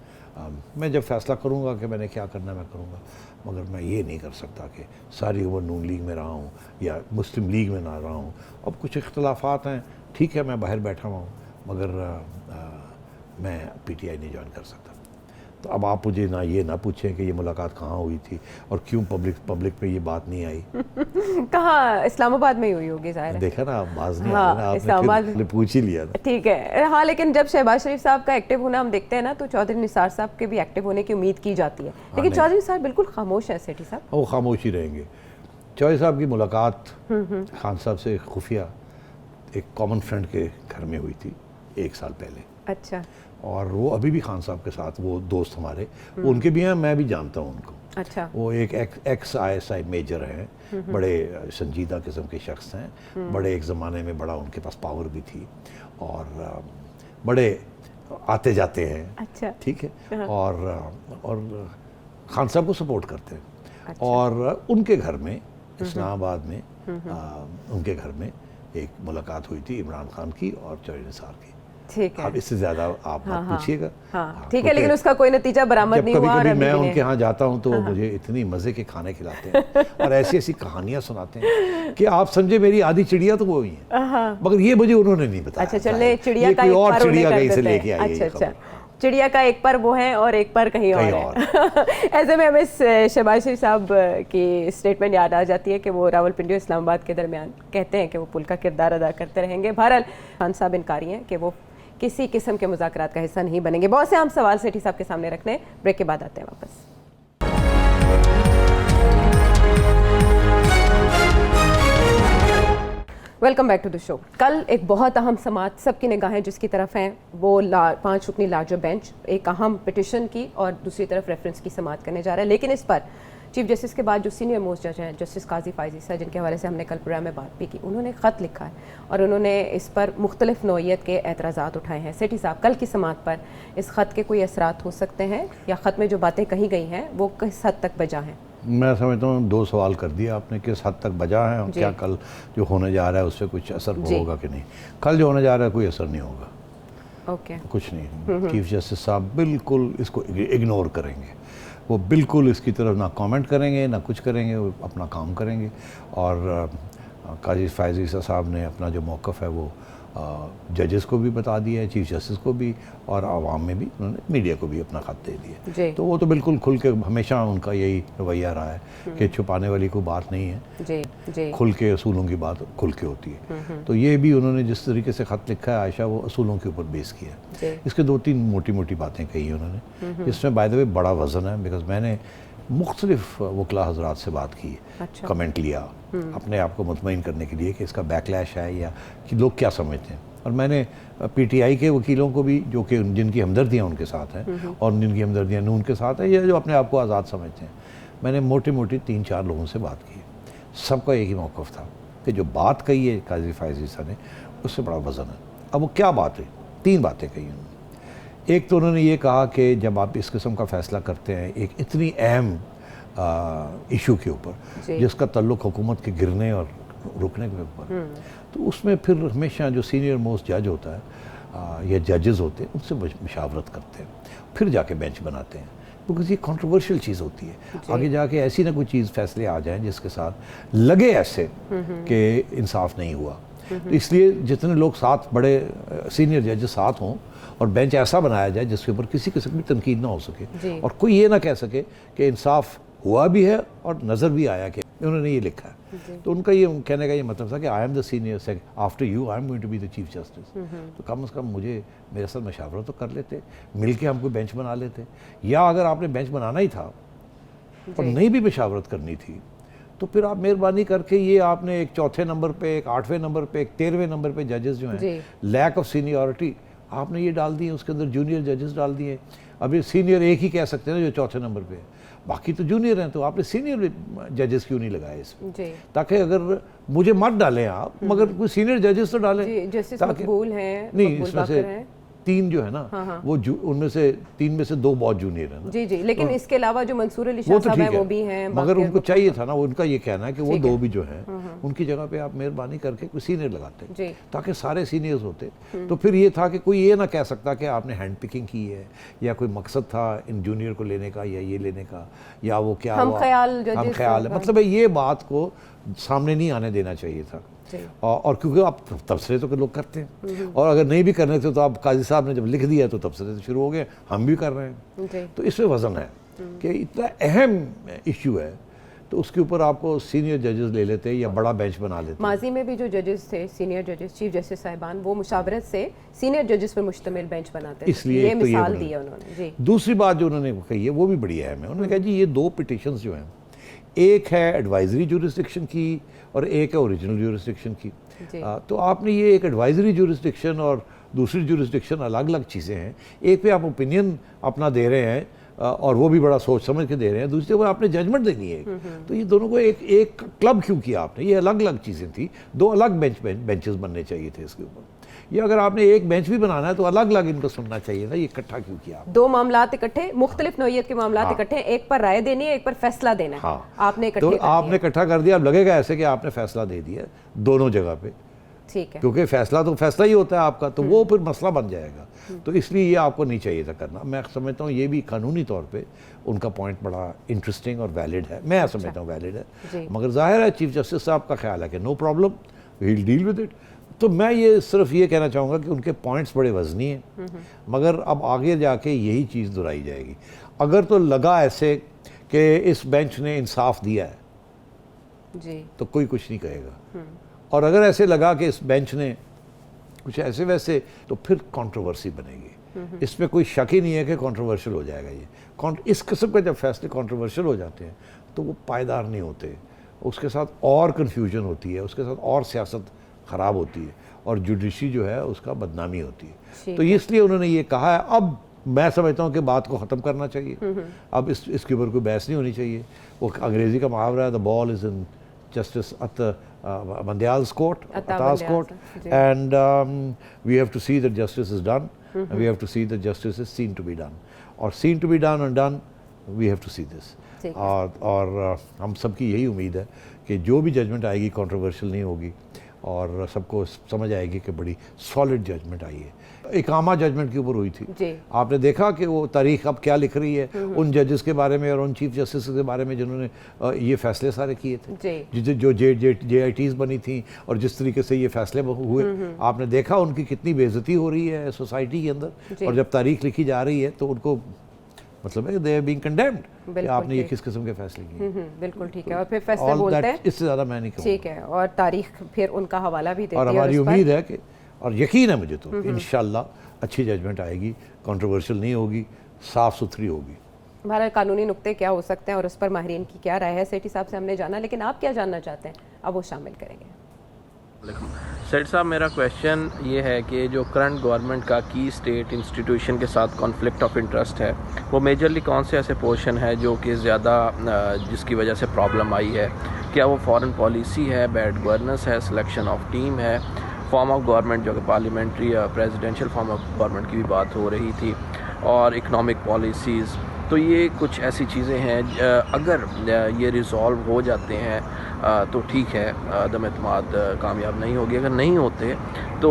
میں جب فیصلہ کروں گا کہ میں نے کیا کرنا میں کروں گا، مگر میں یہ نہیں کر سکتا کہ ساری عمر نون لیگ میں رہا ہوں یا مسلم لیگ میں نہ رہا ہوں. اب کچھ اختلافات ہیں، ٹھیک ہے میں باہر بیٹھا ہوا ہوں، مگر میں پی ٹی آئی نہیں جوائن کر سکتا. تو اب آپ مجھے نہ یہ نہ پوچھیں کہ یہ ملاقات کہاں ہوئی تھی اور کیوں پبلک پہ یہ بات نہیں آئی. کہاں؟ اسلام آباد میں ہی ہوئی ہوگی ظاہر ہے. دیکھا نا آپ باز نہیں آ رہا، آپ نے پوچھ ہی لیا تھا. ٹھیک ہے. ہاں لیکن جب شہباز شریف صاحب کا ایکٹیو ہونا ہم دیکھتے ہیں نا تو چودھری نثار صاحب کے بھی ایکٹیو ہونے کی امید کی جاتی ہے، لیکن چودھری نثار بالکل خاموش ہیں. سیٹھی صاحب وہ خاموش ہی رہیں گے. چودھری صاحب کی ملاقات خان صاحب سے خفیہ ایک کامن فرینڈ کے گھر میں ہوئی تھی 1 سال پہلے. اچھا. اور وہ ابھی بھی خان صاحب کے ساتھ وہ دوست ہمارے ان کے بھی ہیں، میں بھی جانتا ہوں ان کو. اچھا. وہ ایک ex I S I major ہیں، بڑے سنجیدہ قسم کے شخص ہیں، بڑے ایک زمانے میں بڑا ان کے پاس پاور بھی تھی اور بڑے آتے جاتے ہیں. اچھا. ٹھیک ہے. اور خان صاحب کو سپورٹ کرتے ہیں. اور ان کے گھر میں اسلام آباد میں ان کے گھر میں ایک ملاقات ہوئی تھی عمران خان کی اور چودھری نثار کی. ٹھیک ہے. اب اس سے زیادہ آپ پوچھیے گا. ٹھیک ہے، لیکن اس کا کوئی نتیجہ برآمد نہیں ہوا. کبھی کبھی میں ان کے ہاں جاتا ہوں تو مجھے اتنی مزے کے کھانے کھلاتے ہیں اور ایسی ایسی کہانیاں سناتے ہیں کہ آپ سمجھے میری آدھی چڑیا تو وہی ہیں، مگر یہ مجھے انہوں نے نہیں بتایا. اچھا چلے چڑیا کا کوئی اور چڑیا کہیں سے لے کے آئی ہے. اچھا چڑیا کا ایک پر وہ ہیں اور ایک پر کہیں اور ہے. ایسے میں ہمیں شہباز شریف صاحب کی اسٹیٹمنٹ یاد آ جاتی ہے کہ وہ راولپنڈی اور اسلام آباد کے درمیان کہتے ہیں کہ وہ پل کا کردار ادا کرتے رہیں گے. بہرحال خان صاحب انکاری ہیں کہ وہ کسی قسم کے مذاکرات کا حصہ نہیں بنیں گے. بہت سے ہم سوال سیٹھی صاحب کے سامنے رکھنے ہیں. بریک کے بعد آتے ہیں واپس. ویلکم بیک ٹو دی شو. کل ایک بہت اہم سماعت سب کی نگاہیں جس کی طرف ہیں وہ 5 رکنی لارجر بینچ ایک اہم پٹیشن کی اور دوسری طرف ریفرنس کی سماعت کرنے جا رہا ہے. لیکن اس پر چیف جسٹس کے بعد جو سینئر موسٹ جج ہیں جسٹس قاضی فائز عیسیٰ، جن کے حوالے سے ہم نے کل پروگرام میں بات بھی کی، انہوں نے خط لکھا ہے اور انہوں نے اس پر مختلف نوعیت کے اعتراضات اٹھائے ہیں. سیٹھی صاحب کل کی سماعت پر اس خط کے کوئی اثرات ہو سکتے ہیں یا خط میں جو باتیں کہی گئی ہیں وہ کس حد تک بجا ہیں؟ میں سمجھتا ہوں 2 سوال کر دیا آپ نے، کس حد تک بجا ہے اور کیا کل جو ہونے جا رہا ہے اس سے کچھ اثر ہوگا کہ نہیں. کل جو ہونے جا رہا ہے کوئی اثر نہیں ہوگا. اوکے. کچھ نہیں. چیف جسٹس صاحب بالکل اس کو اگنور کریں گے، وہ بالکل اس کی طرف نہ کامنٹ کریں گے نہ کچھ کریں گے، وہ اپنا کام کریں گے. اور قاضی فائز عیسیٰ صاحب نے اپنا جو موقف ہے وہ ججز کو بھی بتا دیا ہے، چیف جسٹس کو بھی اور عوام میں بھی، انہوں نے میڈیا کو بھی اپنا خط دے دیا. تو وہ تو بالکل کھل کے، ہمیشہ ان کا یہی رویہ رہا ہے کہ چھپانے والی کوئی بات نہیں ہے، کھل کے اصولوں کی بات کھل کے ہوتی ہے. تو یہ بھی انہوں نے جس طریقے سے خط لکھا ہے عائشہ، وہ اصولوں کے اوپر بیس کیا ہے. اس کے 2-3 موٹی موٹی باتیں کہی انہوں نے، اس میں بائی دا وے بڑا وزن ہے، بیکاز میں نے مختلف وکلا حضرات سے بات کی، کمنٹ لیا اپنے آپ کو مطمئن کرنے کے لیے کہ اس کا بیکلیش ہے یا کہ لوگ کیا سمجھتے ہیں. اور میں نے پی ٹی آئی کے وکیلوں کو بھی، جو کہ جن کی ہمدردیاں ان کے ساتھ ہیں اور جن کی ہمدردیاں نون کے ساتھ ہیں یا جو اپنے آپ کو آزاد سمجھتے ہیں، میں نے موٹی 3-4 لوگوں سے بات کی. سب کا ایک ہی موقف تھا کہ جو بات کہی ہے قاضی فائز عیسیٰ نے اس سے بڑا وزن ہے. اب وہ کیا بات ہے؟ 3 باتیں کہی انہوں نے. ایک تو انہوں نے یہ کہا کہ جب آپ اس قسم کا فیصلہ کرتے ہیں ایک اتنی اہم ایشو کے اوپر جس کا تعلق حکومت کے گرنے اور رکنے کے اوپر، تو اس میں پھر ہمیشہ جو سینئر موسٹ جج ہوتا ہے یا ججز ہوتے ہیں ان سے مشاورت کرتے ہیں، پھر جا کے بینچ بناتے ہیں. کیونکہ یہ کنٹروورشل چیز ہوتی ہے، آگے جا کے ایسی نہ کوئی چیز فیصلے آ جائیں جس کے ساتھ لگے ایسے کہ انصاف نہیں ہوا. تو اس لیے جتنے لوگ ساتھ بڑے سینئر ججز ساتھ ہوں اور بینچ ایسا بنایا جائے جس کے اوپر کسی قسم کی تنقید نہ ہو سکے اور کوئی یہ نہ کہہ سکے کہ انصاف ہوا بھی ہے اور نظر بھی آیا کہ انہوں نے یہ لکھا ہے. تو ان کا یہ کہنے کا یہ مطلب تھا کہ I am the senior after you I am going to be the chief justice. تو کم از کم مجھے میرے ساتھ مشاورت تو کر لیتے، مل کے ہم کوئی بینچ بنا لیتے. یا اگر آپ نے بینچ بنانا ہی تھا اور نہیں بھی مشاورت کرنی تھی تو پھر آپ مہربانی کر کے یہ آپ نے ایک 4تھے نمبر پہ، ایک 8ویں نمبر پہ، ایک 13ویں نمبر پہ ججز جو ہیں لیک آف سینیورٹی آپ نے یہ ڈال دی ہیں، اس کے اندر جونیئر ججز ڈال دیے. ابھی سینئر ایک ہی کہہ سکتے ہیں نا جو 4تھے نمبر پہ ہے، باقی تو جونیئر ہیں. تو آپ نے سینئر ججز کیوں نہیں لگائے اس میں؟ تاکہ اگر مجھے مت ڈالیں آپ مگر کوئی سینئر ججز تو ڈالیں. جسٹس مقبول ہیں، نہیں اس میں سے 3 جو ہے نا وہ ان میں سے 3 میں سے 2 بہت جونیئر ہیں نا. جی لیکن اس کے علاوہ جو منصور علی شاہ صاحب ہیں وہ بھی ہیں، مگر ان کو چاہیے تھا نا، ان کا یہ کہنا ہے کہ وہ 2 بھی جو ہیں ان کی جگہ پہ آپ مہربانی کر کے کوئی سینئر لگاتے تاکہ سارے سینئرز ہوتے. تو پھر یہ تھا کہ کوئی یہ نہ کہہ سکتا کہ آپ نے ہینڈ پکنگ کی ہے یا کوئی مقصد تھا ان جونیئر کو لینے کا یا یہ لینے کا یا وہ کیا ہوا ہم خیال ہے. مطلب یہ بات کو سامنے نہیں آنے دینا چاہیے تھا. اور کیونکہ آپ تبصرے تو لوگ کرتے ہیں اور اگر نہیں بھی کرنے تھے تو آپ قاضی صاحب نے جب لکھ دیا تو تبصرے سے شروع ہو گئے، ہم بھی کر رہے ہیں. تو اس میں وزن ہے کہ اتنا اہم ایشو ہے تو اس کے اوپر آپ کو سینئر ججز لے لیتے یا بڑا بینچ بنا لیتے. ماضی میں بھی جو ججز تھے سینئر ججز، چیف جسٹس صاحبان، وہ مشاورت سے سینئر ججز پر مشتمل بینچ بناتے تھے. اس لیے یہ مثال دی ہے انہوں نے. دوسری بات جو انہوں نے کہی ہے وہ بھی بڑی اہم ہے. انہوں نے کہا جی یہ 2 پٹیشنز جو ہیں، ایک ہے ایڈوائزری جورسڈکشن کی اور ایک ہے اوریجنل جورسڈکشن کی. تو آپ نے یہ ایک ایڈوائزری جورسڈکشن اور دوسری جورسڈکشن الگ الگ چیزیں ہیں. ایک پہ آپ اوپینین اپنا دے رہے ہیں اور وہ بھی بڑا سوچ سمجھ کے دے رہے ہیں، دوسرے کو آپ نے ججمنٹ دینی ہے. تو یہ دونوں کو ایک کلب کیوں کیا آپ نے؟ یہ الگ الگ چیزیں تھیں، 2 الگ بینچز بننے چاہیے تھے اس کے اوپر. یہ اگر آپ نے ایک بینچ بھی بنانا ہے تو الگ الگ ان کو سننا چاہیے نا. یہ اکٹھا کیوں کیا؟ 2 معاملات اکٹھے، مختلف نوعیت کے معاملات اکٹھے، ایک پر رائے دینی ہے، ایک پر فیصلہ دینا ہے. آپ نے اکٹھا کر دیا. اب لگے گا ایسے کہ آپ نے فیصلہ دے دیا دونوں جگہ پہ، ٹھیک ہے، کیونکہ فیصلہ تو فیصلہ ہی ہوتا ہے آپ کا، تو وہ پھر مسئلہ بن جائے گا. تو اس لیے یہ آپ کو نہیں چاہیے تھا کرنا. میں سمجھتا ہوں یہ بھی قانونی طور پہ ان کا پوائنٹ بڑا انٹرسٹنگ اور ویلڈ ہے. میں سمجھتا ہوں ویلڈ ہے، مگر ظاہر ہے چیف جسٹس صاحب کا خیال ہے کہ no problem, we will deal with it. تو میں یہ صرف یہ کہنا چاہوں گا کہ ان کے پوائنٹس بڑے وزنی ہیں، مگر اب آگے جا کے یہی چیز دہرائی جائے گی. اگر تو لگا ایسے کہ اس بینچ نے انصاف دیا ہے تو کوئی کچھ نہیں کہے گا، اور اگر ایسے لگا کہ اس بینچ نے کچھ ایسے ویسے تو پھر کنٹروورسی بنے گی. اس میں کوئی شک ہی نہیں ہے کہ کنٹروورشل ہو جائے گا. یہ اس قسم کے جب فیصلے کنٹروورشل ہو جاتے ہیں تو وہ پائیدار نہیں ہوتے، اس کے ساتھ اور کنفیوژن ہوتی ہے، اس کے ساتھ اور سیاست خراب ہوتی ہے اور جوڈیشری جو ہے اس کا بدنامی ہوتی ہے. تو اس لیے انہوں نے یہ کہا ہے. اب میں سمجھتا ہوں کہ بات کو ختم کرنا چاہیے. اب اس کے اوپر کوئی بحث نہیں ہونی چاہیے. وہ انگریزی کا محاورہ ہے، دا بال از ان justice Mandiyal's court, Atta's court, and we have to see that justice is done, and we have to see that justice is seen to be done, or seen to be done and done, we have to see this. اور ہم سب کی یہی امید ہے کہ جو بھی judgment آئے گی کنٹروورشل نہیں ہوگی اور سب کو سمجھ آئے گی کہ بڑی سالڈ ججمنٹ آئی ہے. اقامہ ججمنٹ کے اوپر ہوئی تھی، آپ نے دیکھا کہ وہ تاریخ اب کیا لکھ رہی ہے ان ججز کے بارے میں اور ان چیف جسٹس کے بارے میں جنہوں نے یہ فیصلے سارے کیے تھے، جو جے آئی ٹیز بنی تھیں اور جس طریقے سے یہ فیصلے ہوئے. آپ نے دیکھا ان کی کتنی بے عزتی ہو رہی ہے سوسائٹی کے اندر، اور جب تاریخ لکھی جا رہی ہے تو ان کو مطلب ہے they are being condemned کہ آپ نے یہ کس قسم کے فیصلے کیے. بالکل ٹھیک ہے. اور پھر فیصلے بولتے ہیں، اس سے زیادہ میں نہیں کہوں. ٹھیک ہے، اور تاریخ پھر ان کا حوالہ بھی دیتی ہے. اور ہماری امید ہے کہ، اور یقین ہے مجھے تو انشاءاللہ اچھی ججمنٹ آئے گی، کنٹروورشل نہیں ہوگی، صاف ستھری ہوگی. ہمارا قانونی نقطے کیا ہو سکتے ہیں اور اس پر ماہرین کی کیا رائے ہے، سیٹھی صاحب سے ہم نے جانا، لیکن آپ کیا جاننا چاہتے ہیں اب وہ شامل کریں گے. سیٹ صاحب، میرا کویشچن یہ ہے کہ جو کرنٹ گورنمنٹ کا کی اسٹیٹ انسٹیٹیوشن کے ساتھ کانفلکٹ آف انٹرسٹ ہے، وہ میجرلی کون سے ایسے پورشن ہے جو کہ زیادہ جس کی وجہ سے پرابلم آئی ہے؟ کیا وہ فارن پالیسی ہے, بیڈ گورننس ہے, سلیکشن آف ٹیم ہے, فارم آف گورنمنٹ جو کہ parliamentary presidential form of government کی بھی بات ہو رہی تھی, اور اکنامک پالیسیز. تو یہ کچھ ایسی چیزیں ہیں اگر یہ ریزالو ہو جاتے ہیں تو ٹھیک ہے, عدم اعتماد کامیاب نہیں ہوگی. اگر نہیں ہوتے تو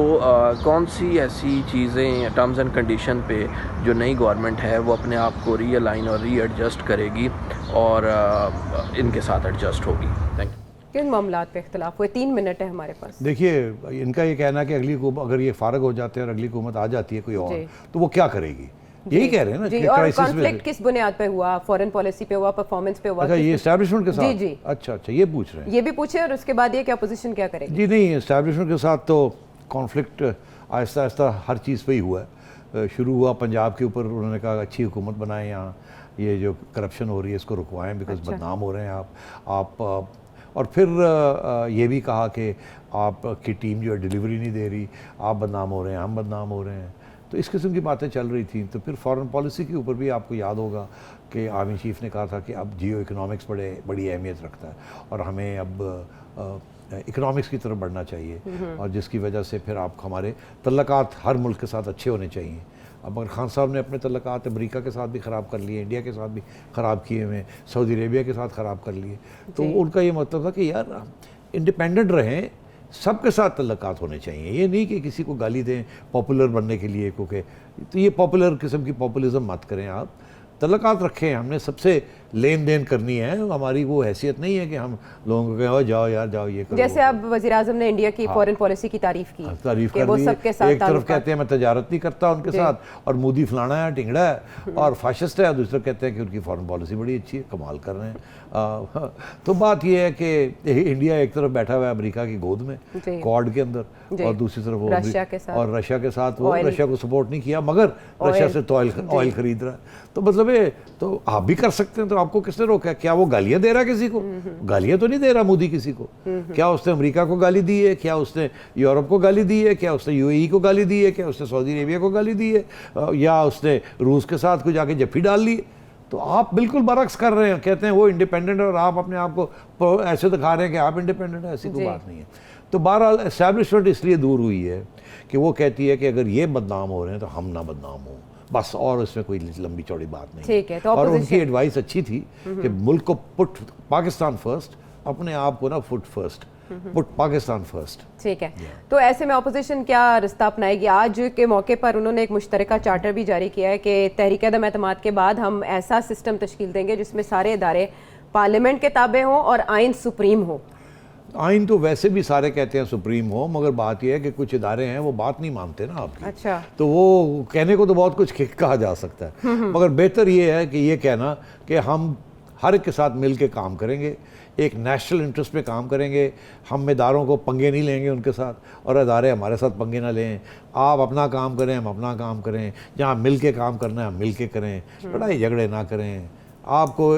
کون سی ایسی چیزیں ٹرمز اینڈ کنڈیشن پہ جو نئی گورنمنٹ ہے وہ اپنے آپ کو ری الائن اور ری ایڈجسٹ کرے گی اور ان کے ساتھ ایڈجسٹ ہوگی؟ Thank you. کن معاملات پہ اختلاف ہوئے؟ 3 منٹ ہے ہمارے پاس. دیکھیے ان کا یہ کہنا کہ اگلی اگر یہ فارغ ہو جاتے ہیں اور اگلی حکومت آ جاتی ہے کوئی اور تو وہ کیا کرے گی, یہی کہہ رہے ہیں نا. جی, اور کانفلکٹ کس بنیاد پہ ہوا؟ فورن پالیسی پہ ہوا, پرفارمنس پہ ہوا؟ اچھا, یہ اسٹیبلشمنٹ کے ساتھ. جی اچھا یہ پوچھ رہے ہیں. یہ بھی پوچھے, اور اس کے بعد یہ کہ اپوزیشن کیا کرے گی. جی نہیں, اسٹیبلشمنٹ کے ساتھ تو کانفلکٹ آہستہ آہستہ ہر چیز پہ ہی ہوا ہے. شروع ہوا پنجاب کے اوپر, انہوں نے کہا اچھی حکومت بنائیں, یہاں یہ جو کرپشن ہو رہی ہے اس کو رکوائیں بیکاز بدنام ہو رہے ہیں آپ. اور پھر یہ بھی کہا کہ آپ کی ٹیم جو ہے ڈیلیوری نہیں دے رہی, آپ بدنام ہو رہے ہیں, ہم بدنام ہو رہے ہیں. تو اس قسم کی باتیں چل رہی تھیں. تو پھر فارن پالیسی کے اوپر بھی آپ کو یاد ہوگا کہ آرمی چیف نے کہا تھا کہ اب جیو اکنامکس بڑی اہمیت رکھتا ہے اور ہمیں اب اکنامکس کی طرف بڑھنا چاہیے, اور جس کی وجہ سے پھر آپ ہمارے تعلقات ہر ملک کے ساتھ اچھے ہونے چاہیے. اب مگر خان صاحب نے اپنے تعلقات امریکہ کے ساتھ بھی خراب کر لیے, انڈیا کے ساتھ بھی خراب کیے ہوئے, سعودی عربیہ کے ساتھ خراب کر لیے. تو ان کا یہ مطلب تھا کہ یار انڈیپینڈنٹ رہیں, سب کے ساتھ تعلقات ہونے چاہیے. یہ نہیں کہ کسی کو گالی دیں پاپولر بننے کے لیے, کیونکہ تو یہ پاپولر قسم کی پاپولزم مت کریں آپ, تعلقات رکھیں. ہم نے سب سے لین دین کرنی ہے, ہماری وہ حیثیت نہیں ہے کہ ہم لوگوں کو کہیں جاؤ یار جاؤ یہ کرو. جیسے اب وزیر اعظم نے انڈیا کی فورن پالیسی کی تعریف کی, تعریف کہ کر وہ دی. سب کے ساتھ ایک طرف کہتے ہیں میں تجارت نہیں کرتا ان کے ساتھ, اور مودی فلانا ہے, ٹنگڑا ہے اور فاشسٹ ہے, اور دوسرے کہتے ہیں کہ ان کی فورن پالیسی بڑی اچھی ہے, کمال کر رہے ہیں. تو بات یہ ہے کہ انڈیا ایک طرف بیٹھا ہوا ہے امریکہ کی گود میں کوڈ کے اندر, اور دوسری طرف وہ رشیا کے ساتھ وہ رشیا کو سپورٹ نہیں کیا مگر رشیا سے تو آئل خرید رہا ہے. تو مطلب ہے تو آپ بھی کر سکتے ہیں, تو آپ کو کس نے روکا؟ کیا وہ گالیاں دے رہا کسی کو؟ گالیاں تو نہیں دے رہا مودی کسی کو. کیا اس نے امریکہ کو گالی دی ہے؟ کیا اس نے یورپ کو گالی دی ہے؟ کیا اس نے UAE کو گالی دی ہے؟ کیا اس نے سعودی عربیہ کو گالی دی ہے؟ یا اس نے روس کے ساتھ کو جا کے جفی ڈال لی؟ تو آپ بالکل برعکس کر رہے ہیں, کہتے ہیں وہ انڈیپینڈنٹ ہے اور آپ اپنے آپ کو ایسے دکھا رہے ہیں کہ آپ انڈیپینڈنٹ ہیں. ایسی کوئی بات نہیں ہے. تو بہرحال اسٹیبلشمنٹ اس لیے دور ہوئی ہے کہ وہ کہتی ہے کہ اگر یہ بدنام ہو رہے ہیں تو ہم نہ بدنام ہوں, بس. اور اس میں کوئی لمبی چوڑی بات نہیں. ٹھیک ہے. تو اور ان کی ایڈوائس اچھی تھی کہ ملک کو پٹ پاکستان فرسٹ, اپنے آپ کو نا فٹ فرسٹ, پٹ پاکستان فرسٹ. ٹھیک ہے. تو ایسے میں اپوزیشن کیا رستہ اپنائے گی؟ آج کے موقع پر انہوں نے ایک مشترکہ چارٹر بھی جاری کیا ہے کہ تحریک عدم اعتماد کے بعد ہم ایسا سسٹم تشکیل دیں گے جس میں سارے ادارے پارلیمنٹ کے تابع ہوں اور آئین سپریم ہو. آئین تو ویسے بھی سارے کہتے ہیں سپریم ہو, مگر بات یہ ہے کہ کچھ ادارے ہیں وہ بات نہیں مانتے نا آپ کی. اچھا. تو وہ کہنے کو تو بہت کچھ کہا جا سکتا ہے, مگر بہتر یہ ہے کہ یہ کہنا کہ ہم ہر ایک کے ساتھ مل کے کام کریں گے, ایک نیشنل انٹرسٹ پہ کام کریں گے. ہم اداروں کو پنگے نہیں لیں گے ان کے ساتھ, اور ادارے ہمارے ساتھ پنگے نہ لیں. آپ اپنا کام کریں, ہم اپنا کام کریں. جہاں مل کے کام کرنا ہے ہم مل کے کریں, لڑائی جھگڑے نہ کریں. آپ کو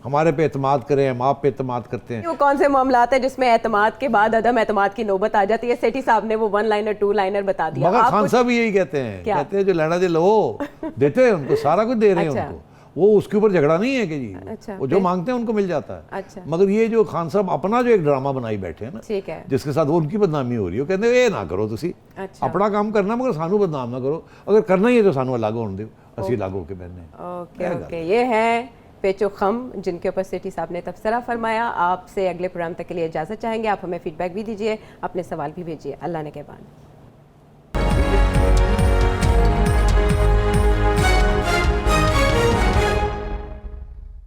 ہمارے پہ اعتماد کریں, ہم آپ پہ اعتماد کرتے ہیں. وہ کون سے معاملات ہیں جس میں اعتماد کے بعد عدم اعتماد کی نوبت آ جاتی ہے؟ سیٹھی صاحب نے وہ 1 لائنر 2 لائنر بتا دیا. مگر خان صاحب یہی کہتے ہیں, کہتے ہیں جو لینا دے لو, دیتے ہیں ان کو, سارا کچھ دے رہے ہیں ان کو. وہ اس کے اوپر جھگڑا نہیں ہے کہ جی وہ جو مانگتے ہیں ان کو مل جاتا ہے. مگر یہ جو خان صاحب اپنا جو ایک ڈرامہ بنائی بیٹھے ہیں نا, جس کے ساتھ وہ ان کی بدنامی ہو رہی ہے, وہ کہتے ہیں اے نہ کرو تسی, اپنا کام کرنا مگر سانو بدنام نہ کرو. اگر کرنا ہی ہے تو سانو الگ ہونے دو, اسی الگ ہو کے بہنے. اوکے. یہ ہے پیچ و خم جن کے اوپر سیٹھی صاحب نے تبصرہ فرمایا. آپ سے اگلے پروگرام تک کے لیے اجازت چاہیں گے. آپ ہمیں فیڈ بیک بھی دیجیے, اپنے سوال بھی بھیجیے. اللہ نے کے بعد.